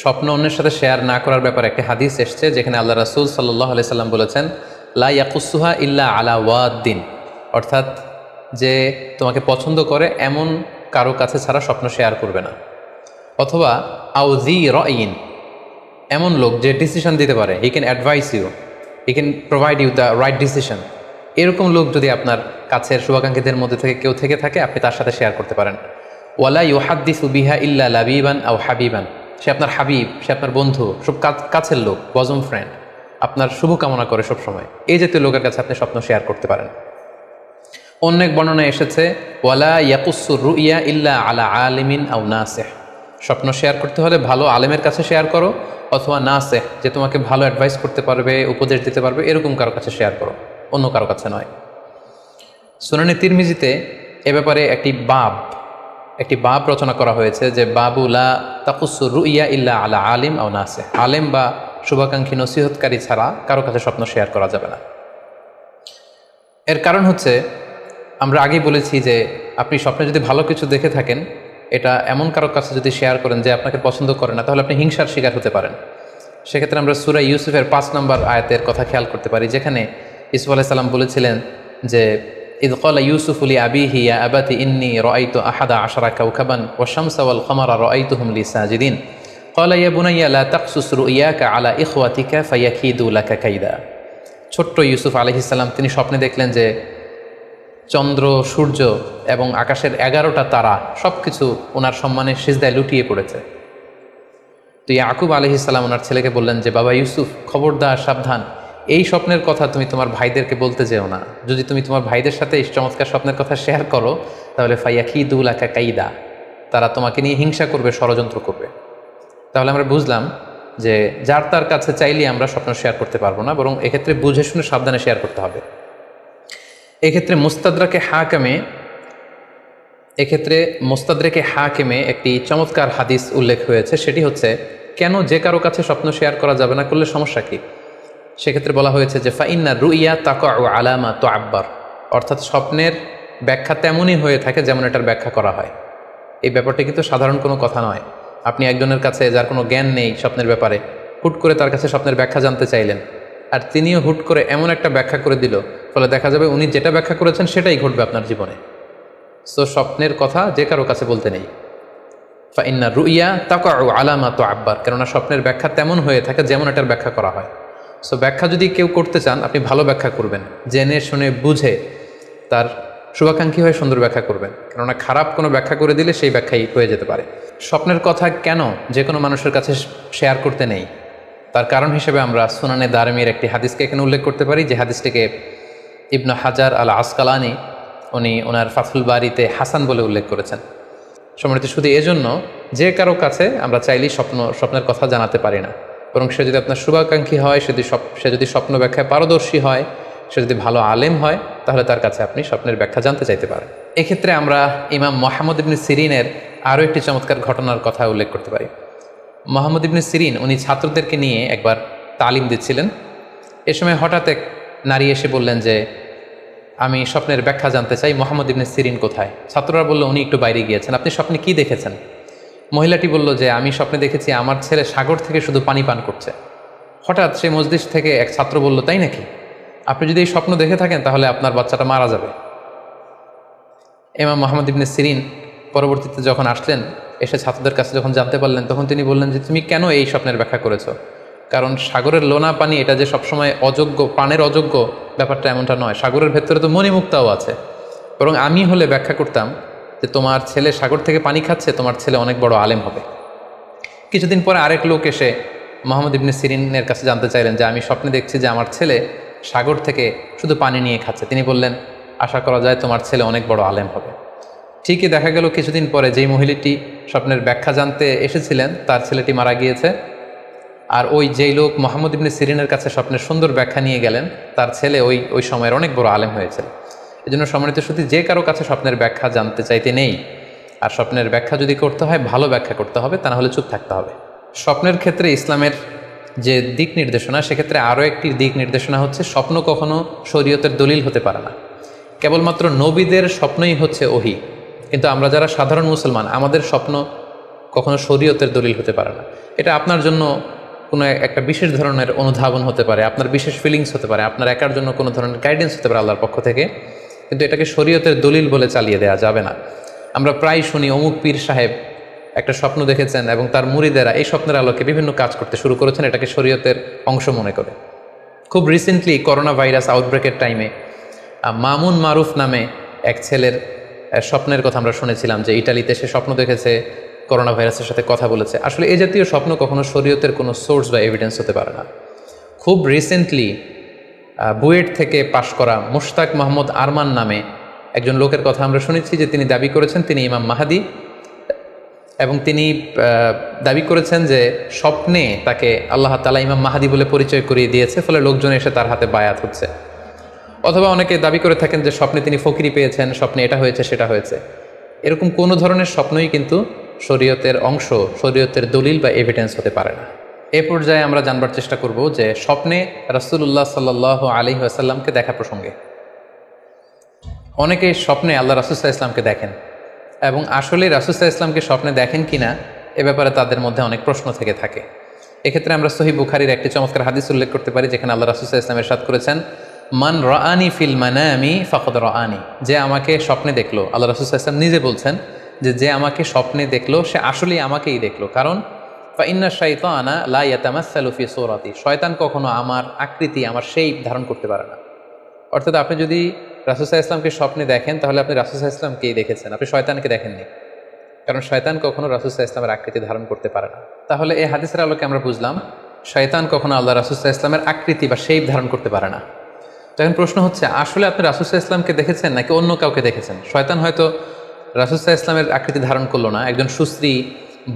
স্বপ্ন অন্যের সাথে শেয়ার না করার ব্যাপারে একটি হাদিস এসছে, যেখানে আল্লাহ রাসূল সাল্লাল্লাহু আলাইহি সাল্লাম বলেছেন, লা ইয়াকুসুহা ইল্লা আলা ওয়াদ্দিন। অর্থাৎ যে তোমাকে পছন্দ করে এমন কারো কাছে ছাড়া স্বপ্ন শেয়ার করবে না। অথবা আউজি রাইন, এমন লোক যে ডিসিশন দিতে পারে, he can advise you, he can provide you the right decision, এরকম লোক যদি আপনার কাছের শুভাকাঙ্ক্ষীদের মধ্যে থেকে কেউ থেকে থাকে, আপনি তার সাথে শেয়ার করতে পারেন। ওয়ালা ইউহাদ্দিসু বিহা ইল্লা লাবিবান আও হাবিবান, সে আপনার হাবিব, সে আপনার বন্ধু, সব কাছের লোক, বজম ফ্রেন্ড, আপনার শুভকামনা করে সবসময়, এই জাতীয় লোকের কাছে আপনি স্বপ্ন শেয়ার করতে পারেন। অন্য এক বর্ণনায় এসেছে ওয়ালা ইয়াকুসুর রুইয়া ইল্লা আলা আলিমিন আও নাসিহ, স্বপ্ন শেয়ার করতে হলে ভালো আলেমের কাছে শেয়ার করো, অথবা নাসিহ, যে তোমাকে ভালো অ্যাডভাইস করতে পারবে, উপদেশ দিতে পারবে, এরকম কারো কাছে শেয়ার করো, অন্য কারো কাছে নয়। সুনানে তিরমিজিতে এ ব্যাপারে একটি বাব রচনা করা হয়েছে, যে বাবু লা তাকুসুর রুইয়া ইল্লা আলা আলিম আও নাসিহ, আলেম বা শুভাকাঙ্ক্ষী নসিহতকারী ছাড়া কারো কাছে স্বপ্ন শেয়ার করা যাবে না। এর কারণ হচ্ছে, আমরা আগেই বলেছি যে আপনি স্বপ্নে যদি ভালো কিছু দেখে থাকেন, এটা এমন কারো কাছে যদি শেয়ার করেন যে আপনাকে পছন্দ করে না, তাহলে আপনি হিংসার শিকার হতে পারেন। সেক্ষেত্রে আমরা সূরা ইউসুফের 5 নম্বর আয়াতের কথা খেয়াল করতে পারি, যেখানে ইউসুফ আলাইহিস সালাম বলেছিলেন যে ইয ক্বালা ইউসুফু লি আবিহি ইয়া আবাতি ইন্নী রাআইতু আহাদা আশারা কাওকাবান ওয়াশ শামসা ওয়াল কমারা রাআইতুহুম লি সাজিদিন ক্বালা ইয়া বুনাইয়া লা তাকসুস রুইয়াকা আলা ইখওয়াতিকা ফায়াকিদু লাকা কাইদা। ছোট্ট ইউসুফ আলাইহিস সালাম তিনি স্বপ্নে দেখলেন যে চন্দ্র, সূর্য এবং আকাশের 11টা তারা সব কিছু ওনার সম্মানে সিজদায় লুটিয়ে পড়েছে। তো ইয়াকুব আলাইহিস সালাম ওনার ছেলেকে বললেন যে বাবা ইউসুফ, খবরদার, সাবধান, এই স্বপ্নের কথা তুমি তোমার ভাইদেরকে বলতে যেও না। যদি তুমি তোমার ভাইদের সাথে এই চমৎকার স্বপ্নের কথা শেয়ার করো, তাহলে ফায়াকিদু লাকা কাইদা, তারা তোমাকে নিয়ে হিংসা করবে, ষড়যন্ত্র করবে। তাহলে আমরা বুঝলাম যে যার তার কাছে চাইলে আমরা স্বপ্ন শেয়ার করতে পারবো না, বরং এক্ষেত্রে বুঝে শুনে সাবধানে শেয়ার করতে হবে। এক্ষেত্রে মুস্তাদরাকে হাকিমে একটি চমৎকার হাদিস উল্লেখ হয়েছে, সেটি হচ্ছে কেন যে কারো কাছে স্বপ্ন শেয়ার করা যাবে না, করলে সমস্যা কি। সেক্ষেত্রে বলা হয়েছে যে ফাইন্না রুইয়া তাকাউ আলামা তুআব্বার, অর্থাৎ স্বপ্নের ব্যাখ্যা তেমনই হয়ে থাকে যেমন এটার ব্যাখ্যা করা হয়। এই ব্যাপারটি কিন্তু সাধারণ কোনো কথা নয়। আপনি একজনের কাছে, যার কোনো জ্ঞান নেই স্বপ্নের ব্যাপারে, হুট করে তার কাছে স্বপ্নের ব্যাখ্যা জানতে চাইলেন, আর তিনিও হুট করে এমন একটা ব্যাখ্যা করে দিল, ফলে দেখা যাবে উনি যেটা ব্যাখ্যা করেছেন সেটাই ঘটবে আপনার জীবনে। সো স্বপ্নের কথা যে কারো কাছে বলতে নেই। ফাইন্না রুইয়া তাকাউ আলামা তুআব্বার, কেননা স্বপ্নের ব্যাখ্যা তেমন হয়ে থাকে যেমন এটার ব্যাখ্যা করা হয়। সো ব্যাখ্যা যদি কেউ করতে চান, আপনি ভালো ব্যাখ্যা করবেন, জেনে শুনে বুঝে তার শুভাকাঙ্ক্ষী হয়ে সুন্দর ব্যাখ্যা করবেন, কেননা খারাপ কোনো ব্যাখ্যা করে দিলে সেই ব্যাখ্যাই হয়ে যেতে পারে। স্বপ্নের কথা কেন যে কোনো মানুষের কাছে শেয়ার করতে নেই, তার কারণ হিসেবে আমরা সুনানে দারমির একটি হাদিসকে এখানে উল্লেখ করতে পারি, যে হাদিসটিকে ইবনে হাজার আল আসকালানি উনি ওনার ফাথুল বারিতে হাসান বলে উল্লেখ করেছেন। সম্মানিত শুধু এজন্য যে কারো কাছে আমরা চাইলেই স্বপ্নের কথা জানাতে পারি না, বরং সে যদি আপনার শুভাকাঙ্ক্ষী হয়, সে যদি স্বপ্ন ব্যাখ্যায় পারদর্শী হয়, সে যদি ভালো আলেম হয়, তাহলে তার কাছে আপনি স্বপ্নের ব্যাখ্যা জানতে চাইতে পারেন। এক্ষেত্রে আমরা ইমাম মুহাম্মদ ইবনে সিরিনের আরও একটি চমৎকার ঘটনার কথা উল্লেখ করতে পারি। মুহাম্মদ ইবনে সিরিন উনি ছাত্রদেরকে নিয়ে একবার তালিম দিচ্ছিলেন। এ সময় হঠাৎ এক নারী এসে বললেন যে আমি স্বপ্নের ব্যাখ্যা জানতে চাই, মুহাম্মদ ইবনে সিরিন কোথায়? ছাত্ররা বলল উনি একটু বাইরে গিয়েছেন। আপনি স্বপ্নে কি দেখেছেন? মহিলাটি বলল যে আমি স্বপ্নে দেখেছি আমার ছেলে সাগর থেকে শুধু পানি পান করছে। হঠাৎ সেই মজলিস থেকে এক ছাত্র বলল, তাই নাকি? আপনি যদি এই স্বপ্ন দেখে থাকেন তাহলে আপনার বাচ্চাটা মারা যাবে। ইমাম মুহাম্মদ ইবনে সিরিন পরবর্তীতে যখন আসলেন, এসে ছাত্রদের কাছে যখন জানতে পারলেন, তখন তিনি বললেন যে তুমি কেন এই স্বপ্নের ব্যাখ্যা করেছো? কারণ সাগরের লোনা পানি এটা যে সবসময় অযোগ্য, পানের অযোগ্য ব্যাপারটা এমনটা নয়। সাগরের ভেতরে তো মণিমুক্তাও আছে। বরং আমি হলে ব্যাখ্যা করতাম যে তোমার ছেলে সাগর থেকে পানি খাচ্ছে, তোমার ছেলে অনেক বড় আলেম হবে। কিছুদিন পরে আরেক লোক এসে মুহাম্মদ ইবনে সিরিনের কাছে জানতে চাইলেন যে আমি স্বপ্নে দেখছি যে আমার ছেলে সাগর থেকে শুধু পানি নিয়ে খাচ্ছে। তিনি বললেন আশা করা যায় তোমার ছেলে অনেক বড় আলেম হবে। ঠিকই দেখা গেল কিছুদিন পরে যেই মহিলাটি স্বপ্নের ব্যাখ্যা জানতে এসেছিলেন, তার ছেলেটি মারা গিয়েছে। আর ওই যেই লোক মুহাম্মদ ইবনে সিরিনের কাছে স্বপ্নের সুন্দর ব্যাখ্যা নিয়ে গেলেন, তার ছেলে ওই সময়ের অনেক বড় আলেম হয়েছিল। এই জন্য সম্মানিত শুধু যে কারো কাছে স্বপ্নের ব্যাখ্যা জানতে চাইতে নেই। আর স্বপ্নের ব্যাখ্যা যদি করতে হয়, ভালো ব্যাখ্যা করতে হবে, তা না হলে চুপ থাকতে হবে। স্বপ্নের ক্ষেত্রে ইসলামের যে দিক নির্দেশনা, সেক্ষেত্রে আরও একটি দিক নির্দেশনা হচ্ছে স্বপ্ন কখনো শরীয়তের দলিল হতে পারে না। কেবলমাত্র নবীদের স্বপ্নই হচ্ছে ওহী, কিন্তু আমরা যারা সাধারণ মুসলমান, আমাদের স্বপ্ন কখনো শরীয়তের দলিল হতে পারে না। এটা আপনার জন্য কোনো একটা বিশেষ ধরনের অনুধাবন হতে পারে, আপনার বিশেষ ফিলিংস হতে পারে, আপনার একার জন্য কোনো ধরনের গাইডেন্স হতে পারে আল্লাহর পক্ষ থেকে, কিন্তু এটাকে শরীয়তের দলিল বলে চালিয়ে দেওয়া যাবে না। আমরা প্রায় শুনি অমুক পীর সাহেব একটা স্বপ্ন দেখেছেন এবং তার মুরিদেরা এই স্বপ্নের আলোকে বিভিন্ন কাজ করতে শুরু করেছেন, এটাকে শরীয়তের অংশ মনে করে। খুব রিসেন্টলি করোনা ভাইরাস আউটব্রেকের টাইমে মামুন মারুফ নামে এক ছেলের স্বপ্নের কথা আমরা শুনেছিলাম যে ইটালিতে সে স্বপ্ন দেখেছে করোনা ভাইরাসের সাথে কথা বলেছে। আসলে এই জাতীয় স্বপ্ন কখনো শরীয়তের কোনো সোর্স বা এভিডেন্স হতে পারে না। খুব রিসেন্টলি বুয়েট থেকে পাশ করা মুশতাক মোহাম্মদ আরমান নামে একজন লোকের কথা আমরা শুনেছি যে তিনি দাবি করেছেন তিনি ইমাম মাহাদি, এবং তিনি দাবি করেছেন যে স্বপ্নে তাকে আল্লাহ তাআলা ইমাম মাহাদি বলে পরিচয় করিয়ে দিয়েছে, ফলে লোকজন এসে তার হাতে বায়াত হচ্ছে। অথবা অনেকে দাবি করে থাকেন যে স্বপ্নে তিনি ফকিরি পেয়েছেন, স্বপ্নে এটা হয়েছে সেটা হয়েছে। এরকম কোনো ধরনের স্বপ্নই কিন্তু শরীয়তের অংশ, শরীয়তের দলিল বা এভিডেন্স হতে পারে না। এ পর্যায়ে আমরা জানবার চেষ্টা করব যে স্বপ্নে রাসূলুল্লাহ সাল্লাল্লাহু আলাইহি ওয়াসাল্লামকে দেখা প্রসঙ্গে অনেকে স্বপ্নে আল্লাহ রাসূল সাল্লাল্লাহু আলাইহি ওয়াসাল্লামকে দেখেন, এবং আসলে রাসূল সাল্লাল্লাহু আলাইহি ওয়াসাল্লামকে স্বপ্নে দেখেন কিনা এ ব্যাপারে তাদের মধ্যে অনেক প্রশ্ন থেকে থাকে। এক্ষেত্রে আমরা সহিহ বুখারীর একটি চমৎকার হাদিস উল্লেখ করতে পারি, যেখানে আল্লাহ রাসূল সাল্লাল্লাহু আলাইহি ওয়াসাল্লাম ইরশাদ করেছেন, মান রাআনি ফিল মানামি ফাকাদ রাআনি, যে আমাকে স্বপ্নে দেখলো। আল্লাহ রাসূল সাল্লাল্লাহু আলাইহি ওয়াসাল্লাম নিজে বলছেন যে আমাকে স্বপ্নে দেখলো সে আসলেই আমাকেই দেখলো, কারণ ফা ইন্না শাইতানা লা ইয়াতামাসসালু ফি সূরাতি, শয়তান কখনো আমার আকৃতি, আমার শেপ ধারণ করতে পারে না। অর্থাৎ আপনি যদি রাসূল সাল্লাল্লাহু আলাইহি ওয়াসাল্লামকে স্বপ্নে দেখেন তাহলে আপনি রাসূল সাল্লাল্লাহু আলাইহি ওয়াসাল্লামকেই দেখেছেন, আপনি শয়তানকে দেখেননি, কারণ শয়তান কখনো রাসূল সাল্লাল্লাহু আলাইহি ওয়াসাল্লামের আকৃতি ধারণ করতে পারে না। তাহলে এই হাদিসের আলোকে আমরা বুঝলাম শয়তান কখনো আল্লাহ রাসূল সাল্লাল্লাহু আলাইহি ওয়াসাল্লামের আকৃতি বা শেপ ধারণ করতে পারে না। তখন প্রশ্ন হচ্ছে, আসলে আপনি রাসূল সাল্লাল্লাহু আলাইহি ওয়াসাল্লামকে দেখেছেন নাকি অন্য কাউকে দেখেছেন? শয়তান হয়তো রাসূল সাল্লাল্লাহু আলাইহি ওয়াসাল্লামের আকৃতি ধারণ করলো না, একজন সুশ্রী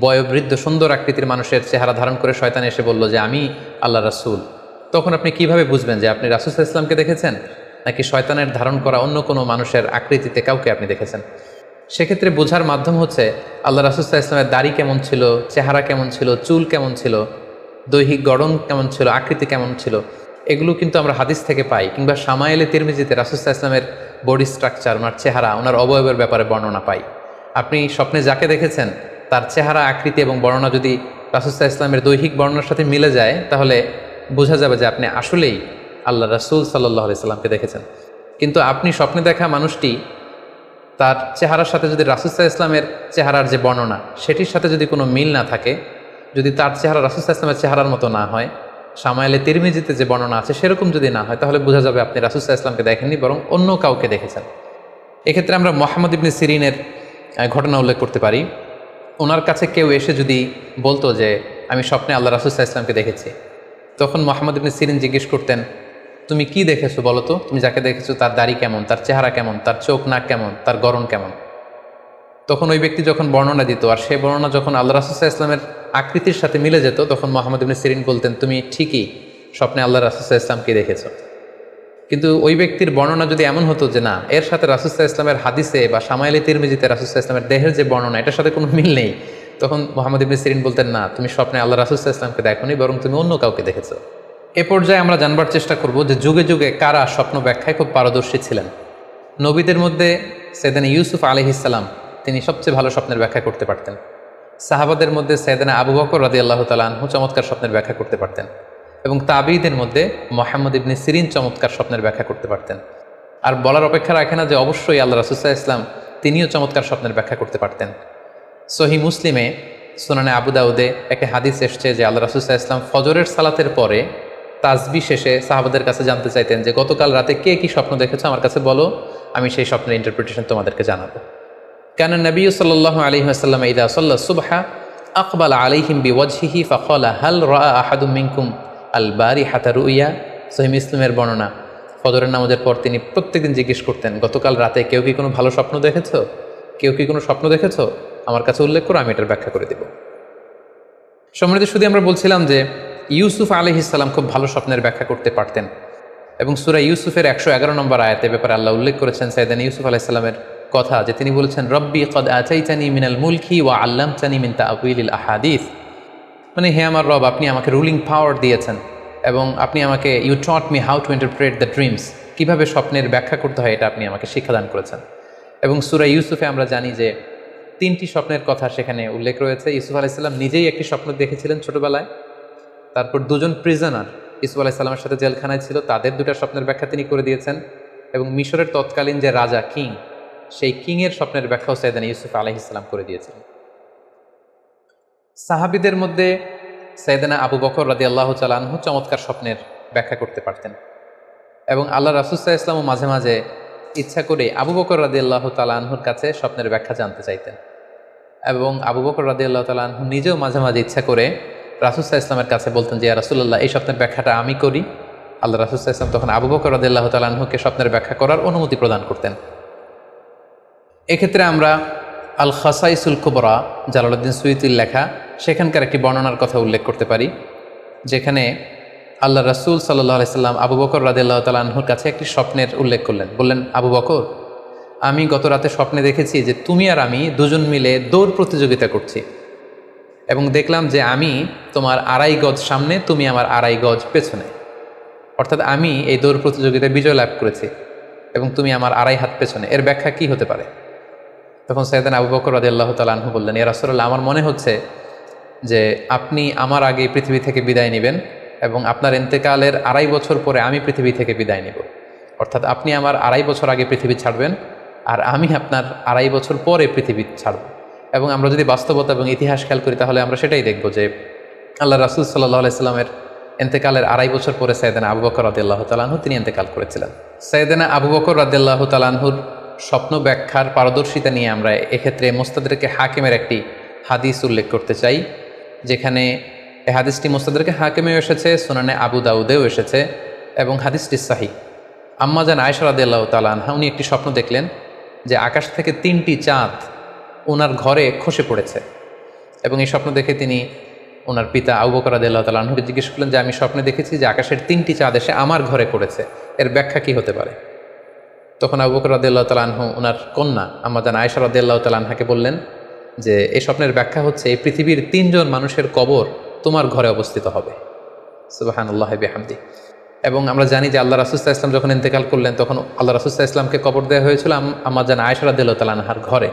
বয়োবৃদ্ধ সুন্দর আকৃতির মানুষের চেহারা ধারণ করে শয়তান এসে বলল যে আমি আল্লাহ রাসূল। তখন আপনি কিভাবে বুঝবেন যে আপনি রাসূল সাল্লাল্লাহু আলাইহি ওয়াসাল্লামকে দেখেছেন নাকি শয়তানের ধারণ করা অন্য কোনো মানুষের আকৃতিতে কাউকে আপনি দেখেছেন? সেক্ষেত্রে বোঝার মাধ্যম হচ্ছে আল্লাহ রাসূল সাল্লাল্লাহু আলাইহি ওয়াসাল্লামের দাড়ি কেমন ছিল, চেহারা কেমন ছিল, চুল কেমন ছিল, দৈহিক গড়ন কেমন ছিল, আকৃতি কেমন ছিল, এগুলো কিন্তু আমরা হাদিস থেকে পাই, কিংবা শামায়েলে তিরমিজিতে রাসূল সাল্লাল্লাহু আলাইহি ওয়াসাল্লামের বডি স্ট্রাকচার, ওনার চেহারা, ওনার অবয়বের ব্যাপারে বর্ণনা পাই। আপনি স্বপ্নে যাকে দেখেছেন তার চেহারা, আকৃতি এবং বর্ণনা যদি রাসূল সাল্লাল্লাহু আলাইহি ওয়াসাল্লামের দৈহিক বর্ণনার সাথে মিলে যায় তাহলে বোঝা যাবে যে আপনি আসলেই আল্লাহ রাসূল সাল্লাল্লাহু আলাইহি ওয়াসাল্লামকে দেখেছেন। কিন্তু আপনি স্বপ্নে দেখা মানুষটি তার চেহারার সাথে যদি রাসূল সাল্লাল্লাহু আলাইহি ওয়াসাল্লামের চেহারার যে বর্ণনা সেটির সাথে যদি কোনো মিল না থাকে, যদি তার চেহারা রাসূল সাল্লাল্লাহু আলাইহি ওয়াসাল্লামের চেহারার মতো না হয়, শামায়েলে তিরমিজিতে যে বর্ণনা আছে সেরকম যদি না হয়, তাহলে বোঝা যাবে আপনি রাসূল সাল্লাল্লাহু আলাইহি ওয়াসাল্লামকে দেখেননি, বরং অন্য কাউকে দেখেছেন। এক্ষেত্রে আমরা মুহাম্মদ ইবনে সিরিনের ঘটনা উল্লেখ করতে পারি। ওনার কাছে কেউ এসে যদি বলতো যে আমি স্বপ্নে আল্লাহ রাসূল সাল্লাল্লাহু আলাইহি ওয়াসাল্লামকে দেখেছি, তখন মুহাম্মদ ইবনে সিরিন জিজ্ঞেস করতেন, তুমি কি দেখেছো বলো তো? তুমি যাকে দেখেছো তার দাড়ি কেমন, তার চেহারা কেমন, তার চোখ নাক কেমন, তার গড়ন কেমন? তখন ওই ব্যক্তি যখন বর্ণনা দিত আর সেই বর্ণনা যখন আল্লাহ রাসূল সাল্লাল্লাহু আলাইহি ওয়াসাল্লামের আকৃতির সাথে মিলে যেত, তখন মুহাম্মদ ইবনে সিরিন বলতেন তুমি ঠিকই স্বপ্নে আল্লাহ রাসূল সাল্লাল্লাহু আলাইহি ওয়াসাল্লামকে দেখেছো। কিন্তু ওই ব্যক্তির বর্ণনা যদি এমন হতো যে না, এর সাথে রাসূল সাল্লাল্লাহু আলাইহি ওয়াসাল্লামের হাদিসে বা শামায়েলে তিরমিজিতে রাসূল সাল্লাল্লাহু আলাইহি ওয়াসাল্লামের দেহের যে বর্ণনা এটার সাথে কোনো মিল নেই, তখন মুহাম্মদ ইবনে সিরিন বলতেন না, তুমি স্বপ্নে আল্লাহ রাসূল সাল্লাল্লাহু আলাইহি ওয়াসাল্লামকে দেখোনি, বরং তুমি অন্য কাউকে দেখেছো। এ পর্যায়ে আমরা জানবার চেষ্টা করব যে যুগে যুগে কারা স্বপ্ন ব্যাখ্যায় খুব পারদর্শী ছিলেন। নবীদের মধ্যে সাইয়েদনা ইউসুফ আলাইহিস সালাম তিনি সবচেয়ে ভালো স্বপ্নের ব্যাখ্যা করতে পারতেন। সাহাবাদের মধ্যে সাইয়েদনা আবু বকর রাদিয়াল্লাহু তাআলা আনহু চমৎকার স্বপ্নের ব্যাখ্যা করতে পারতেন, এবং তাবিঈদের মধ্যে মুহাম্মদ ইবনে সিরিন চমৎকার স্বপ্নের ব্যাখ্যা করতে পারতেন। আর বলার অপেক্ষা রাখে না যে অবশ্যই আল্লাহ রাসূল সাল্লাল্লাহু আলাইহি ওয়াসাল্লাম তিনিও চমৎকার স্বপ্নের ব্যাখ্যা করতে পারতেন। সহিহ মুসলিমে, সুনানে আবু দাউদে একটা হাদিস এসছে যে আল্লাহ রাসূল সাল্লাল্লাহু আলাইহি ওয়াসাল্লাম ফজরের সালাতের পরে তাসবিহ শেষে সাহাবাদের কাছে জানতে চাইতেন যে গতকাল রাতে কে কি স্বপ্ন দেখেছো আমার কাছে বলো, আমি সেই স্বপ্নের ইন্টারপ্রিটেশন তোমাদেরকে জানাবো। কানা নবী সাল্লাল্লাহু আলাইহি ওয়াসাল্লাম ইযা সাল্লা সুবহা আকবালা আলাইহিম বিওয়াজহিহি ফাকালা হাল রাআ আহাদুম মিনকুম আল বারিহাতা রুইয়া। সহিহ মুসলিমের বর্ণনা, ফজরের নামাজের পর তিনি প্রত্যেকদিন জিজ্ঞেস করতেন গতকাল রাতে কেউ কি কোনো ভালো স্বপ্ন দেখেছো, কেউ কি কোনো স্বপ্ন দেখেছো, আমার কাছে উল্লেখ করো, আমি এটার ব্যাখ্যা করে দেব। সম্মানিত শুধু আমরা বলছিলাম যে ইউসুফ আলাইহিস সালাম খুব ভালো স্বপ্নের ব্যাখ্যা করতে পারতেন, এবং সূরা ইউসুফের 111 নম্বর আয়াতে ব্যাপারে আল্লাহ উল্লেখ করেছেন সাইয়েদনা ইউসুফ আলাইহিস সালামের কথা, যে তিনি বলেছেন রব্বি কদ আতাইতানি মিনাল মুলকি ওয়া আল্লামতানি মিন তাআউইলিল আহাদিস, মানে হে আমার রব, আপনি আমাকে রুলিং পাওয়ার দিয়েছেন এবং আপনি আমাকে you taught me how to interpret the dreams, কীভাবে স্বপ্নের ব্যাখ্যা করতে হয় এটা আপনি আমাকে শিক্ষাদান করেছেন। এবং সূরা ইউসুফে আমরা জানি যে 3টি স্বপ্নের কথা সেখানে উল্লেখ রয়েছে। ইউসুফ আলাইহিস সালাম নিজেই একটি স্বপ্ন দেখেছিলেন ছোটবেলায়, তারপর 2জন প্রিজনার ইউসুফ আলাইহিস সালামের সাথে জেলখানায় ছিল, তাদের 2টা স্বপ্নের ব্যাখ্যা তিনি করে দিয়েছেন, এবং মিশরের তৎকালীন যে রাজা কিং, সেই কিংয়ের স্বপ্নের ব্যাখ্যাও সাইয়েদনা ইউসুফ আলাইহিস সালাম করে দিয়েছিলেন। সাহাবীদের মধ্যে সাইয়েদনা আবু বকর রাদিয়াল্লাহু তাআলা আনহু চমৎকার স্বপ্নের ব্যাখ্যা করতে পারতেন, এবং আল্লাহ রাসূল সাল্লাল্লাহু আলাইহি ওয়াসাল্লামও মাঝে মাঝে ইচ্ছা করে আবু বকর রাদিয়াল্লাহু তাআলা আনহুর কাছে স্বপ্নের ব্যাখ্যা জানতে চাইতেন। এবং আবু বকর রাদিয়াল্লাহু তাআলা আনহু নিজেও মাঝে মাঝে ইচ্ছা করে রাসূল সাল্লাল্লাহু আলাইহি ওয়াসাল্লামের কাছে বলতেন যে, ইয়া রাসূলুল্লাহ, এই স্বপ্নের ব্যাখ্যাটা আমি করি। আল্লাহ রাসূল সাল্লাল্লাহু আলাইহি ওয়াসাল্লাম তখন আবু বকর রাদিয়াল্লাহু তাআলা আনহুকে স্বপ্নের ব্যাখ্যা করার অনুমতি প্রদান করতেন। এক্ষেত্রে আমরা আল খাসাইসুল কুবরা, জালালউদ্দিন সুয়ুতির লেখা, সেখানকার একটি বর্ণনার কথা উল্লেখ করতে পারি, যেখানে আল্লাহ রাসূল সাল্লাল্লাহু আলাইহি সাল্লাম আবু বকর রাদিয়াল্লাহু তাআলা আনহুর কাছে একটি স্বপ্নের উল্লেখ করলেন। বললেন, আবু বকর, আমি গত রাতে স্বপ্নে দেখেছি যে তুমি আর আমি দুজন মিলে দৌড় প্রতিযোগিতা করছি, এবং দেখলাম যে আমি তোমার 2.5 গজ সামনে, তুমি আমার 2.5 গজ পেছনে। অর্থাৎ আমি এই দৌড় প্রতিযোগিতায় বিজয় লাভ করেছি এবং তুমি আমার 2.5 হাত পেছনে। এর ব্যাখ্যা কি হতে পারে? তখন সাইয়েদনা আবু বকর রাদিয়াল্লাহু তাআলা আনহু বললেন, ইয়া রাসূলুল্লাহ, আমার মনে হচ্ছে যে আপনি আমার আগে পৃথিবী থেকে বিদায় নেবেন এবং আপনার ইন্তেকালের 2.5 বছর পরে আমি পৃথিবী থেকে বিদায় নেব। অর্থাৎ আপনি আমার 2.5 বছর আগে পৃথিবী ছাড়বেন আর আমি আপনার 2.5 বছর পরে পৃথিবী ছাড়ব। এবং আমরা যদি বাস্তবতা এবং ইতিহাস খেয়াল করি তাহলে আমরা সেটাই দেখব যে আল্লাহ রাসূল সাল্লাল্লাহু আলাইহি সাল্লামের ইন্তেকালের 2.5 বছর পরে সাইয়েদনা আবু বকর রাদিয়াল্লাহু তাআলা আনহু তিনি ইন্তেকাল করেছিলেন। সাইয়েদনা আবু বকর রাদিয়াল্লাহু তাআলা আনহুর স্বপ্ন ব্যাখ্যার পারদর্শিতা নিয়ে আমরা এক্ষেত্রে মুস্তাদরিকে হাকিমের একটি হাদিস উল্লেখ করতে চাই, যেখানে এই হাদিসটি মুস্তাদরিকে হাকিমেও এসেছে, সুনানে আবু দাউদেও এসেছে এবং হাদিসটি সহিহ। আম্মা জান আয়েশা রাদিয়াল্লাহু তাআলা আনহা উনি একটি স্বপ্ন দেখলেন যে আকাশ থেকে 3টি চাঁদ ওনার ঘরে খসে পড়েছে, এবং এই স্বপ্ন দেখে তিনি ওনার পিতা আবু বকর রাদিয়াল্লাহু তাআলা আনহুকে জিজ্ঞেস করলেন যে আমি স্বপ্নে দেখেছি যে আকাশের 3টি চাঁদ এসে আমার ঘরে পড়েছে, এর ব্যাখ্যা কি হতে পারে? তখন আবু বকর রাদিয়াল্লাহু তাআলা আনহু ওনার কন্যা আম্মা জান আয়েশা রাদিয়াল্লাহু তাআলা আনহাকে বললেন যে এই স্বপ্নের ব্যাখ্যা হচ্ছে এই পৃথিবীর 3 জন মানুষের কবর তোমার ঘরে অবস্থিত হবে। সুবহানাল্লাহি বিহামদি। এবং আমরা জানি যে আল্লাহ রাসূল সাল্লাল্লাহু আলাইহি ওয়াসাল্লাম যখন ইন্তেকাল করলেন তখন আল্লাহ রাসূল সাল্লাল্লাহু আলাইহি ওয়াসাল্লামকে কবর দেওয়া হয়েছিল আম্মা জান আয়েশা রাদিয়াল্লাহু তাআলা আনহার ঘরে।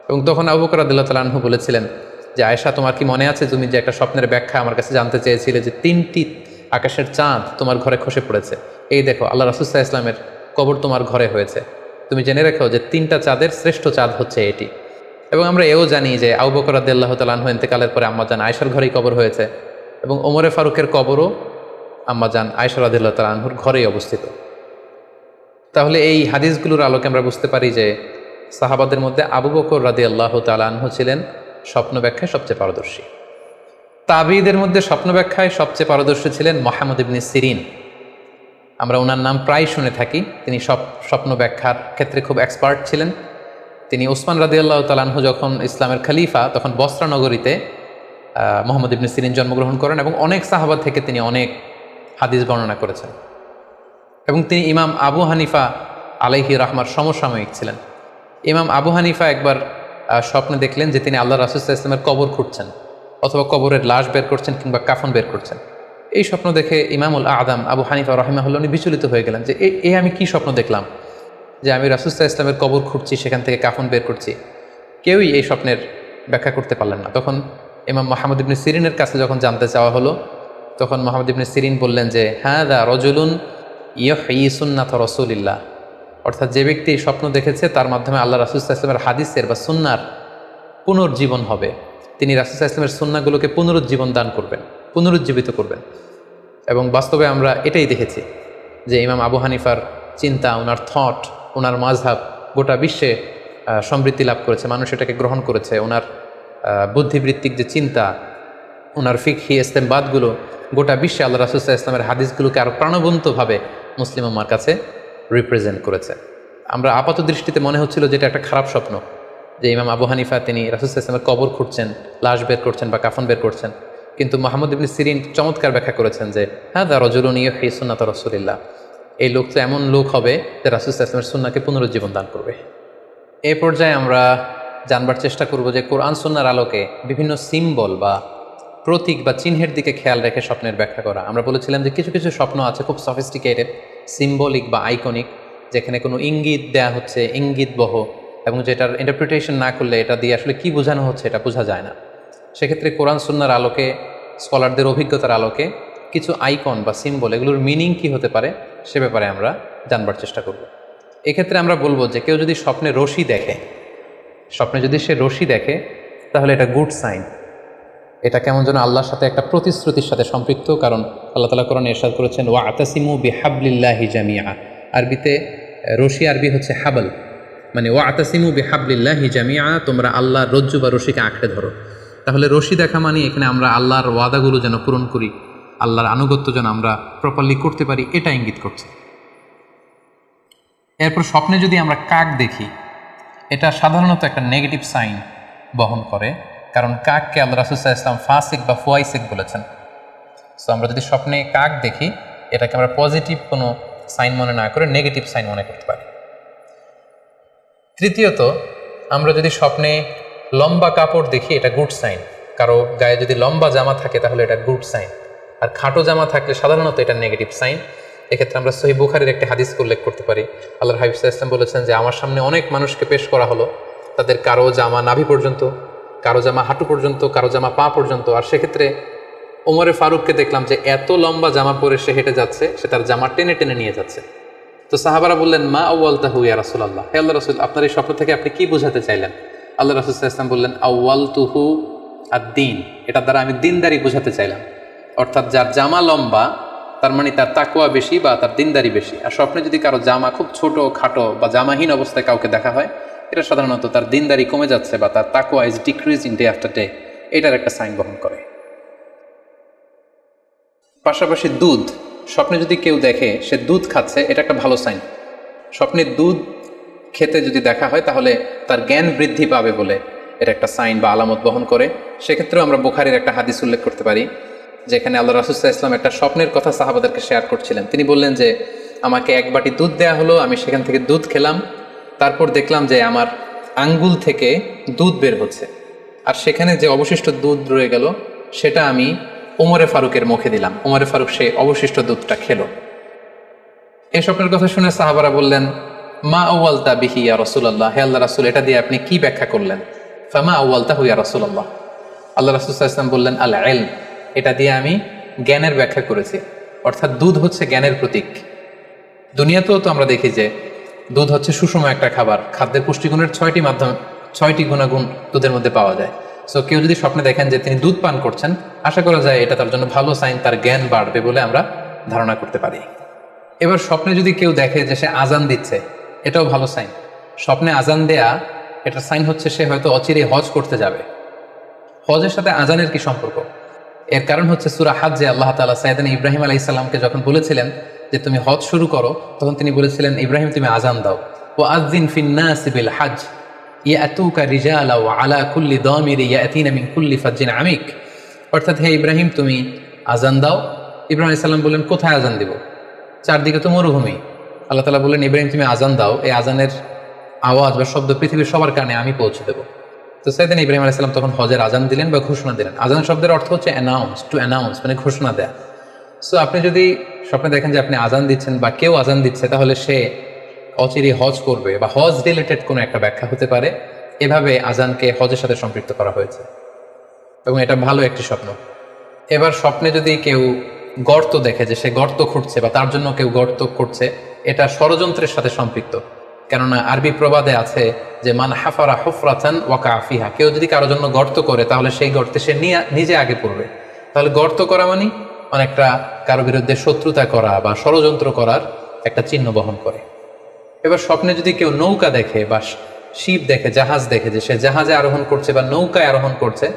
এবং তখন আবু বকর রাদিয়াল্লাহু তাআলা আনহু বলেছিলেন যে, আয়েশা, তোমার কি মনে আছে তুমি যে একটা স্বপ্নের ব্যাখ্যা আমার কাছে জানতে চেয়েছিলে যে 3টি আকাশের চাঁদ তোমার ঘরে খসে পড়েছে, এই দেখো আল্লাহ রাসূল সাল্লাল্লাহু আলাইহি ওয়াসাল্লামের কবর তোমার ঘরে হয়েছে, তুমি জেনে রেখো যে 3টা চাঁদের শ্রেষ্ঠ চাঁদ হচ্ছে এটি। এবং আমরা এও জানি যে আবু বকর রাদিয়াল্লাহু তাআলা আনহু ইন্তেকালের পরে আম্মা জান আয়েশার ঘরেই কবর হয়েছে, এবং ওমরে ফারুকের কবরও আম্মা জান আয়েশা রাদিয়াল্লাহু তাআলা আনহুর ঘরেই অবস্থিত। তাহলে এই হাদিসগুলোর আলোকে আমরা বুঝতে পারি যে সাহাবাদের মধ্যে আবু বকর রাদিয়াল্লাহু তাআলা আনহু ছিলেন স্বপ্ন ব্যাখ্যায় সবচেয়ে পারদর্শী। তাবিঈদের মধ্যে স্বপ্ন ব্যাখ্যায় সবচেয়ে পারদর্শী ছিলেন মুহাম্মদ ইবনে সিরিন। আমরা ওনার নাম প্রায় শুনে থাকি। তিনি স্বপ্ন ব্যাখ্যার ক্ষেত্রে খুব এক্সপার্ট ছিলেন। তিনি উসমান রাদিয়াল্লাহু তাআলা আনহু যখন ইসলামের খলিফা, তখন বসরা নগরীতে মুহাম্মদ ইবনে সিরিন জন্মগ্রহণ করেন এবং অনেক সাহাবা থেকে তিনি অনেক হাদিস বর্ণনা করেছেন। এবং তিনি ইমাম আবু হানিফা আলাইহি রাহমার সমসাময়িক ছিলেন। ইমাম আবু হানিফা একবার স্বপ্নে দেখলেন যে তিনি আল্লাহ রাসূল সাল্লাল্লাহু আলাইহি ওয়াসাল্লামের কবর খুঁড়ছেন, অথবা কবরের লাশ বের করছেন কিংবা কাফন বের করছেন। এই স্বপ্ন দেখে ইমামুল আদম আবু হানিফা রাহিমাহুল্লাহ উনি বিচলিত হয়ে গেলেন যে এই আমি কি স্বপ্ন দেখলাম যে আমি রাসূল সাল্লাল্লাহু আলাইহি ওয়াসাল্লামের কবর খুঁড়ছি, সেখান থেকে কাফন বের করছি। কেউই এই স্বপ্নের ব্যাখ্যা করতে পারলেন না। তখন ইমাম মুহাম্মদ ইবনে সিরিনের কাছে যখন জানতে চাওয়া হলো, তখন মুহাম্মদ ইবনে সিরিন বললেন যে হাযা রাজুলুন ইউহয়ি সুন্নাত রাসূলিল্লাহ, অর্থাৎ যে ব্যক্তি এই স্বপ্ন দেখেছে তার মাধ্যমে আল্লাহ রাসূল সাল্লাল্লাহু আলাইহি ওয়াসাল্লামের হাদিসের বা সুন্নাহর পুনর্জীবন হবে। তিনি রাসূল সাল্লাল্লাহু আলাইহি ওয়াসাল্লামের সুন্নাহগুলোকে পুনরুজ্জীবন দান করবেন, পুনরুজ্জীবিত করবেন। এবং বাস্তবে আমরা এটাই দেখেছি যে ইমাম আবু হানিফার চিন্তা, ওনার থট, ওনার মাযহাব গোটা বিশ্বে সমৃদ্ধি লাভ করেছে, মানুষ এটাকে গ্রহণ করেছে। ওনার বুদ্ধিবৃত্তিক যে চিন্তা, ওনার ফিকহি ইস্তেমবাদগুলো গোটা বিশ্বে আল্লাহ রাসূল সাল্লাল্লাহু আলাইহি ওয়াসাল্লামের হাদিসগুলোকে আরও প্রাণবন্তভাবে মুসলিম উম্মার কাছে রিপ্রেজেন্ট করেছে। আমরা আপাত দৃষ্টিতে মনে হচ্ছিল যে এটা একটা খারাপ স্বপ্ন, যে ইমাম আবু হানিফা তিনি রাসূল সাল্লাল্লাহু আলাইহি ওয়াসাল্লামের কবর খুঁড়ছেন, লাশ বের করছেন বা কাফন বের করছেন। কিন্তু মুহাম্মদ ইবনে সিরিন চমৎকার ব্যাখ্যা করেছেন যে হাযা রাজুলুন ইউহয়ি সুন্নাত রাসূলিল্লাহ, এই লোক তো এমন লোক হবে যে রাসূল সাল্লাল্লাহু আলাইহি ওয়াসাল্লামের সুন্নাহকে পুনরুজ্জীবন দান করবে। এই পর্যায়ে আমরা জানবার চেষ্টা করব যে কোরআন সুন্নাহর আলোকে বিভিন্ন সিম্বল বা প্রতীক বা চিহ্নের দিকে খেয়াল রেখে স্বপ্নের ব্যাখ্যা করা। আমরা বলেছিলাম যে কিছু কিছু স্বপ্ন আছে খুব সফিস্টিকেটেড, সিম্বলিক বা আইকনিক, যেখানে কোনো ইঙ্গিত দেয়া হচ্ছে, ইঙ্গিতবহ, এবং যেটার ইন্টারপ্রিটেশন না করলে এটা দিয়ে আসলে কি বোঝানো হচ্ছে এটা বোঝা যায় না। সেক্ষেত্রে কোরআন সুন্নাহর আলোকে, স্কলারদের অভিজ্ঞতার আলোকে কিছু আইকন বা সিম্বল, এগুলোর মিনিং কি হতে পারে সে ব্যাপারে আমরা জানবার চেষ্টা করব। এক্ষেত্রে আমরা বলবো যে কেউ যদি স্বপ্নে রশি দেখে, স্বপ্নে যদি সে রশি দেখে তাহলে এটা গুড সাইন। এটা কেমন যেন আল্লাহর সাথে একটা প্রতিশ্রুতির সাথে সম্পৃক্ত, কারণ আল্লাহ তাআলা কোরআনে ইরশাদ করেছেন ওয়া আতাসিমু বিহাবলিল্লাহি জামিআ। আরবিতে রশি আরবি হচ্ছে হাবল, মানে ওয়া আতাসিমু বিহাবলিল্লাহি জামিআ, তোমরা আল্লাহর রজ্জু বা রশিকে আঁকড়ে ধরো। তাহলে রশি দেখা মানে এখানে আমরা আল্লাহর ওয়াদাগুলো যেন পূরণ করি, আল্লাহর আনুগত্য যেন আমরা প্রপারলি করতে পারি, এটা ইঙ্গিত করছে। এরপর স্বপ্নে যদি আমরা কাক দেখি, এটা সাধারণত একটা নেগেটিভ সাইন বহন করে, কারণ কাককে আল্লাহ রাসূল সাল্লাল্লাহু আলাইহি ওয়াসাল্লাম ফাসিক বা ফুয়াইসিক বলেছেন। সো আমরা যদি স্বপ্নে কাক দেখি, এটাকে আমরা পজিটিভ কোনো সাইন মনে না করে নেগেটিভ সাইন মনে করতে পারি। তৃতীয়ত, আমরা যদি স্বপ্নে লম্বা কাপড় দেখি, এটা গুড সাইন। কারো গায়ে যদি লম্বা জামা থাকে তাহলে এটা গুড সাইন, আর খাটো জামা থাকলে সাধারণত এটা নেগেটিভ সাইন। এক্ষেত্রে আমরা সহিহ বুখারীর একটা হাদিস উল্লেখ করতে পারি। আল্লাহর হাবিব সাল্লাল্লাহু আলাইহি ওয়াসাল্লাম বলেছেন যে আমার সামনে অনেক মানুষকে পেশ করা হলো, তাদের কারো জামা নাভি পর্যন্ত, কারো জামা হাঁটু পর্যন্ত, কারো জামা পা পর্যন্ত। আর সেক্ষেত্রে ওমরে ফারুককে দেখলাম যে এত লম্বা জামা পরে সে হেঁটে যাচ্ছে, সে তার জামা টেনে টেনে নিয়ে যাচ্ছে। তো সাহাবারা বললেন মা আউয়ালতাহু ইয়া রাসূলুল্লাহ, হে আল্লাহর রাসূল, আপনার এই স্বপ্ন থেকে আপনি কি বোঝাতে চাইলেন? আল্লাহ রাসূল সাল্লাল্লাহু আলাইহি ওয়াসাল্লাম বললেন আউয়ালতুহু আদ-দীন, এটা দ্বারা আমি দিনদারি বোঝাতে চাইলাম। অর্থাৎ যার জামা লম্বা তার মানে তার তাকওয়া বেশি বা তার দিনদারি বেশি। আর স্বপ্নে যদি কারো জামা খুব ছোট খাটো বা জামাহীন অবস্থায় কাউকে দেখা হয়, এটা সাধারণত তার দিনদারি কমে যাচ্ছে বা তার তাকওয়া is decreasing day after day, এটার একটা সাইন বহন করে। পাশাপাশি দুধ, স্বপ্নে যদি কেউ দেখে সে দুধ খাচ্ছে, এটা একটা ভালো সাইন। স্বপ্নে দুধ খেতে যদি দেখা হয় তাহলে তার জ্ঞান বৃদ্ধি পাবে বলে এটা একটা সাইন বা আলামত বহন করে। সেক্ষেত্রেও আমরা বুখারীর একটা হাদিস উল্লেখ করতে পারি, যেখানে আল্লাহ রাসূল সাল্লাল্লাহু আলাইহি ওয়াসাল্লাম একটা স্বপ্নের কথা সাহাবাদেরকে শেয়ার করছিলেন। তিনি বললেন যে আমাকে এক বাটি দুধ দেয়া হলো, আমি সেখান থেকে দুধ খেলাম, তারপর দেখলাম যে আমার আঙ্গুল থেকে দুধ বের হচ্ছে, আর সেখানে যে অবশিষ্ট দুধ রয়ে গেল সেটা আমি ওমরে ফারুকের মুখে দিলাম। ওমরে ফারুক সেই অবশিষ্ট দুধটা খেলো। এই স্বপ্নের কথা শুনে সাহাবারা বললেন মা আউয়ালতা বিহি ইয়া রাসূলুল্লাহ, হে আল্লাহর রাসূল, এটা দিয়ে আপনি কি ব্যাখ্যা করলেন? ফামা আউয়ালতাহু ইয়া রাসূলুল্লাহ, আল্লাহ রাসূল সাল্লাল্লাহু আলাইহি ওয়াসাল্লাম বললেন আল ইলম, এটা দিয়ে আমি জ্ঞানের ব্যাখ্যা করেছি। অর্থাৎ দুধ হচ্ছে জ্ঞানের প্রতীক। দুনিয়াতেও তো আমরা দেখি যে দুধ হচ্ছে সুষম একটা খাবার, খাদ্যের পুষ্টিগুণের 6টি গুণাগুণ দুধের মধ্যে পাওয়া যায়। সো কেউ যদি স্বপ্নে দেখেন যে তিনি দুধ পান করছেন, আশা করা যায় এটা তার জন্য ভালো সাইন, তার জ্ঞান বাড়বে বলে আমরা ধারণা করতে পারি। এবার স্বপ্নে যদি কেউ দেখে যে সে আজান দিচ্ছে, এটাও ভালো সাইন। স্বপ্নে আজান দেয়া এটার সাইন হচ্ছে সে হয়তো অচিরেই হজ করতে যাবে। হজের সাথে আজানের কি সম্পর্ক? এর কারণ হচ্ছে সূরা হজ্জে আল্লাহ তাআলা সাইয়েদনা ইব্রাহিম আলাইহিস সালামকে যখন বলেছিলেন যে তুমি হজ শুরু করো, তখন তিনি বলেছিলেন ইব্রাহিম তুমি আজান দাও, ওয়া আযযিন ফিন নাসি বিল হজ ইয়াতুকা রিজালা ওয়া আলা কুল্লি দামিরি ইয়াতিনা মিন কুল্লি ফাজ্জিন আমিক। অর্থাৎ হে ইব্রাহিম তুমি আজান দাও। ইব্রাহিম আলাইহিস সালাম বললেন কোথায় আজান দিব? চারদিকে তো মরুভূমি। আল্লাহ তাআলা বললেন ইব্রাহিম তুমি আজান দাও, এই আজানের আওয়াজ বা শব্দ পৃথিবীর সবার কানে আমি পৌঁছে দেবো। তো সাইয়েদনা ইব্রাহিম আলাইহিস সালাম তখন হজের আজান দিলেন বা ঘোষণা দিলেন। আজান শব্দের অর্থ হচ্ছে অ্যানাউন্স, টু অ্যানাউন্স, মানে ঘোষণা দেয়া। সো আপনি যদি স্বপ্নে দেখেন যে আপনি আজান দিচ্ছেন বা কেউ আজান দিচ্ছে, তাহলে সে অচিরেই হজ করবে বা হজ রিলেটেড কোনো একটা ব্যাখ্যা হতে পারে। এভাবে আজানকে হজের সাথে সম্পৃক্ত করা হয়েছে এবং এটা ভালো একটি স্বপ্ন। এবার স্বপ্নে যদি কেউ গর্ত দেখে যে সে গর্ত খুঁড়ছে বা তার জন্য কেউ গর্ত করছে, এটা ষড়যন্ত্রের সাথে সম্পৃক্ত। কেননা আরবি প্রবাদে আছে যে মান হাফারা হুফরাতান ওয়াকা ফিহা, কেউ যদি কারোর জন্য গর্ত করে তাহলে সেই গর্তে সে নিজে আগে পড়বে। তাহলে গর্ত করা মানে অনেকটা কারো বিরুদ্ধে শত্রুতা করা বা ষড়যন্ত্র করার একটা চিহ্ন বহন করে। এবার স্বপ্নে যদি কেউ নৌকা দেখে বা শিপ দেখে, জাহাজ দেখে যে সে জাহাজে আরোহণ করছে বা নৌকায় আরোহণ করছে,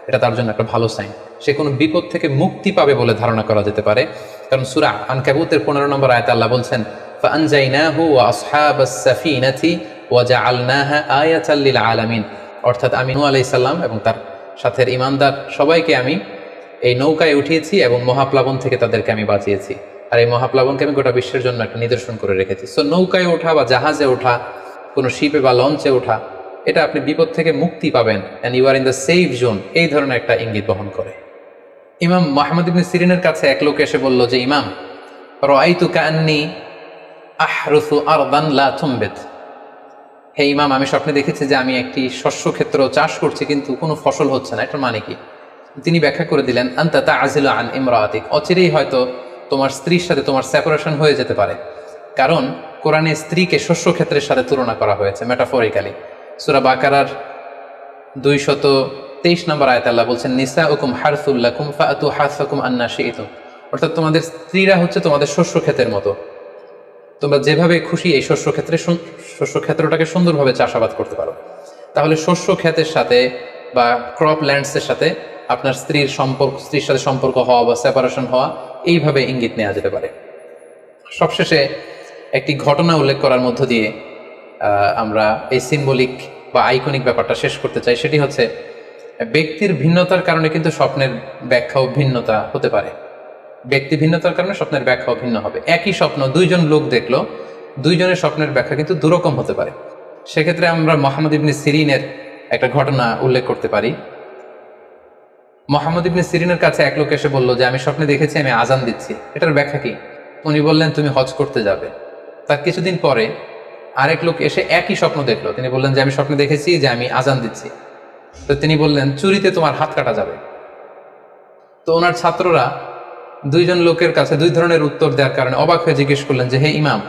এটা তার জন্য একটা ভালো সাইন। সে কোনো বিপদ থেকে মুক্তি পাবে বলে ধারণা করা যেতে পারে। কারণ সূরা আনকাবুতের 15 নম্বর আয়াতে আল্লাহ বলছেন ফাআনজাইনাহু ওয়া আসহাবাস সাফিনাতি ওয়া জাআলনাহা আয়াতাল লিল আলামিন। অর্থাৎ আমি নূহ আলাইহিস সালাম এবং তার সাথে ঈমানদার সবাইকে আমি এই নৌকায় উঠিয়েছি এবং মহাপ্লাবন থেকে তাদেরকে আমি বাঁচিয়েছি। আর এই মহাপ্লাবনকে আমি গোটা বিশ্বের জন্য একটা নিদর্শন করে রেখেছি। সো নৌকায় ওঠা বা জাহাজে ওঠা, কোনো শিপে বা লঞ্চে ওঠা, এটা আপনি বিপদ থেকে মুক্তি পাবেন, and you are in the safe zone, এই ধরনের একটা ইঙ্গিত বহন করে। ইমাম মুহাম্মদ ইবনে সিরিনের কাছে এক লোক এসে বলল যে ইমাম রাআইতু কাআন্নী আহরুসু আরদান লা তুমবিত, হে ইমাম আমি স্বপ্নে দেখেছি যে আমি একটি শস্যক্ষেত্র চাষ করছি কিন্তু কোনো ফসল হচ্ছে না, এটার মানে কি? তিনি ব্যাখ্যা করে দিলেন আনতা তা'জিলু আন ইমরাআতিক, অচিরেই হয়তো তোমার স্ত্রীর সাথে তোমার সেপারেশন হয়ে যেতে পারে। কারণ কোরআনে স্ত্রীকে শস্যক্ষেত্রের সাথে তুলনা করা হয়েছে মেটাফরিক্যালি। সূরা বাকারার 23 নম্বর আয়াতে আল্লাহ বলছেন নিসাউকুম হারসুল লাকুম ফাআতু হারসাকুম আন্না শি'তুম, অর্থাৎ তোমাদের স্ত্রীরা হচ্ছে তোমাদের শস্য ক্ষেতের মতো, তোমরা যেভাবে খুশি এই শস্য ক্ষেত্রটাকে সুন্দরভাবে চাষাবাদ করতে পারো। তাহলে শস্য ক্ষেতের সাথে বা ক্রপ ল্যান্ডসের সাথে আপনার স্ত্রীর সাথে সম্পর্ক হওয়া বা সেপারেশন হওয়া, এইভাবে ইঙ্গিত নেওয়া যেতে পারে। সবশেষে একটি ঘটনা উল্লেখ করার মধ্য দিয়ে আমরা এই সিম্বলিক বা আইকনিক ব্যাপারটা শেষ করতে চাই। সেটি হচ্ছে ব্যক্তির ভিন্নতার কারণে কিন্তু স্বপ্নের ব্যাখ্যাও ভিন্নতা হতে পারে। ব্যক্তি ভিন্নতার কারণে স্বপ্নের ব্যাখ্যাও ভিন্ন হবে। একই স্বপ্ন দুইজন লোক দেখলো, দুইজনের স্বপ্নের ব্যাখ্যা কিন্তু দুরকম হতে পারে। সেক্ষেত্রে আমরা মুহাম্মদ ইবনে সিরিনের একটা ঘটনা উল্লেখ করতে পারি। মুহাম্মদ ইবনে সিরিনের কাছে এক লোক এসে বলল যে আমি স্বপ্নে দেখেছি আমি আজান দিচ্ছি, এটার ব্যাখ্যা কি? উনি বললেন তুমি হজ করতে যাবে। তার কিছুদিন পরে আরেক লোক এসে একই স্বপ্ন দেখলো, তিনি বললেন যে আমি স্বপ্নে দেখেছি যে আমি আজান দিচ্ছি। তো তিনি বললেন চুরিতে তোমার হাত কাটা যাবে। তো ওনার ছাত্ররা দুইজন লোকের কাছে দুই ধরনের উত্তর দেওয়ার কারণে অবাক হয়ে জিজ্ঞেস করলেন যে হে ইমাম,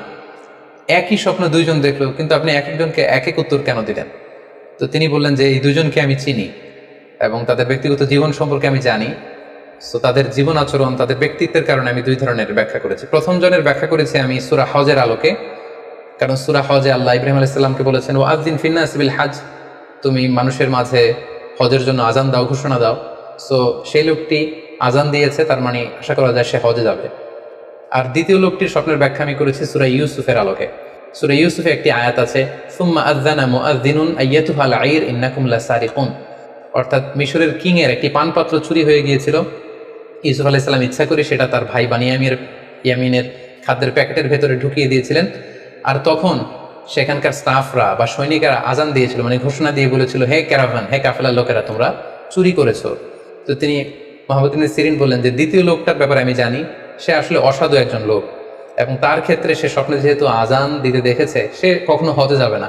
একই স্বপ্ন দুইজন দেখলো কিন্তু আপনি এক একজনকে এক এক উত্তর কেন দিলেন? তো তিনি বললেন যে এই দুজনকে আমি চিনি এবং তাদের ব্যক্তিগত জীবন সম্পর্কে আমি জানি, সো তাদের জীবন আচরণ, তাদের ব্যক্তিত্বের কারণে আমি দুই ধরনের ব্যাখ্যা করেছি। প্রথম জনের ব্যাখ্যা করেছি আমি সূরা হজের আলোকে, কারণ সূরা হজে আল্লাহ ইব্রাহিম আলাইহিস সালামকে বলেছেন ও আযযিন ফিন্নাস বিল হজ, তুমি মানুষের মাঝে হজের জন্য আজান দাও, ঘোষণা দাও। সো সেই লোকটি আজান দিয়েছে, তার মানে আশা করা যায় সে হজে যাবে। আর দ্বিতীয় লোকটির স্বপ্নের ব্যাখ্যা আমি করেছি সূরা ইউসুফের আলোকে। সূরা ইউসুফে একটি আয়াত আছে সুম্মা আযযানা মুআযযিনুন আইয়াতুহাল আইর ইন্নাকুম লাসারিকুন, অর্থাৎ মিশরের কিং এর একটি পানপাত্র চুরি হয়ে গিয়েছিল। ইউসুফ আলাইহিস সালাম ইচ্ছা করে সেটা তার ভাই ইয়ামিনের খাদ্যের প্যাকেটের ভেতরে ঢুকিয়ে দিয়েছিলেন। আর তখন সেখানকার স্টাফরা বা সৈনিকেরা আজান দিয়েছিল, মানে ঘোষণা দিয়ে বলেছিল হে ক্যারাভান, হে কাফেলার লোকেরা, তোমরা চুরি করেছো। তো তিনি মুহাম্মদ ইবনে সিরিন বললেন যে দ্বিতীয় লোকটার ব্যাপারে আমি জানি, সে আসলে অসাধু একজন লোক এবং তার ক্ষেত্রে সে স্বপ্নে যেহেতু আজান দিতে দেখেছে, সে কখনো হজে যাবে না,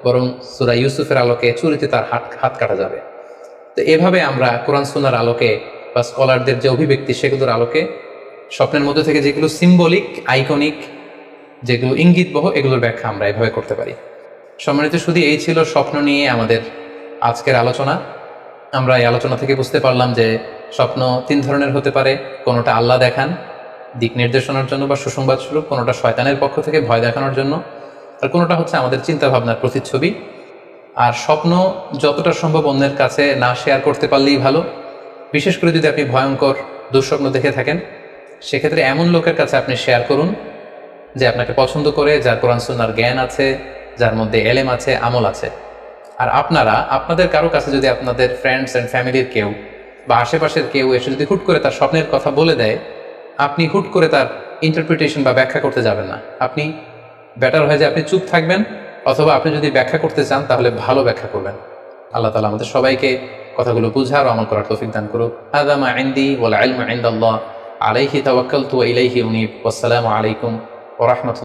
বরং সূরা ইউসুফের আলোকে চুরিতে তার হাত কাটা যাবে। তো এভাবে আমরা কোরআন সুন্নাহর আলোকে বা স্কলারদের যে অভিব্যক্তি সেগুলোর আলোকে স্বপ্নের মধ্যে থেকে যেগুলো সিম্বলিক, আইকনিক, যেগুলো ইঙ্গিতবহ, এগুলোর ব্যাখ্যা আমরা এভাবে করতে পারি। সম্মানিত শুধু এই ছিল স্বপ্ন নিয়ে আমাদের আজকের আলোচনা। আমরা এই আলোচনা থেকে বুঝতে পারলাম যে স্বপ্ন তিন ধরনের হতে পারে। কোনোটা আল্লাহ দেখান দিক নির্দেশনার জন্য বা সুসংবাদ স্বরূপ, কোনোটা শয়তানের পক্ষ থেকে ভয় দেখানোর জন্য, আর কোনোটা হচ্ছে আমাদের চিন্তা ভাবনার প্রতিচ্ছবি। আর স্বপ্ন যতটা সম্ভব অন্যের কাছে না শেয়ার করতে পারলেই ভালো। বিশেষ করে যদি আপনি ভয়ঙ্কর দুঃস্বপ্ন দেখে থাকেন, সেক্ষেত্রে এমন লোকের কাছে আপনি শেয়ার করুন যে আপনাকে পছন্দ করে, যার কোরআন সুন্নাহর জ্ঞান আছে, যার মধ্যে এলেম আছে, আমল আছে। আর আপনাদের কারো কাছে যদি আপনাদের ফ্রেন্ডস অ্যান্ড ফ্যামিলির কেউ বা আশেপাশের কেউ এসে যদি হুট করে তার স্বপ্নের কথা বলে দেয়, আপনি হুট করে তার ইন্টারপ্রিটেশন বা ব্যাখ্যা করতে যাবেন না। আপনি বেটার হয় যে আপনি চুপ থাকবেন, অথবা আপনি যদি ব্যাখ্যা করতে চান তাহলে ভালো ব্যাখ্যা করবেন। আল্লাহ তাআলা আমাদের সবাইকে কথাগুলো বুঝার ও আমল করার তৌফিক দান করুক। হাযা মা ইনদি ওয়াল ইলমু ইনদাল্লাহ আলাইহি তাওয়াক্কালতু ওয়া ইলাইহি উনীব। ওয়াসসালামু আলাইকুম ওয়া রাহমাতুল্লাহ।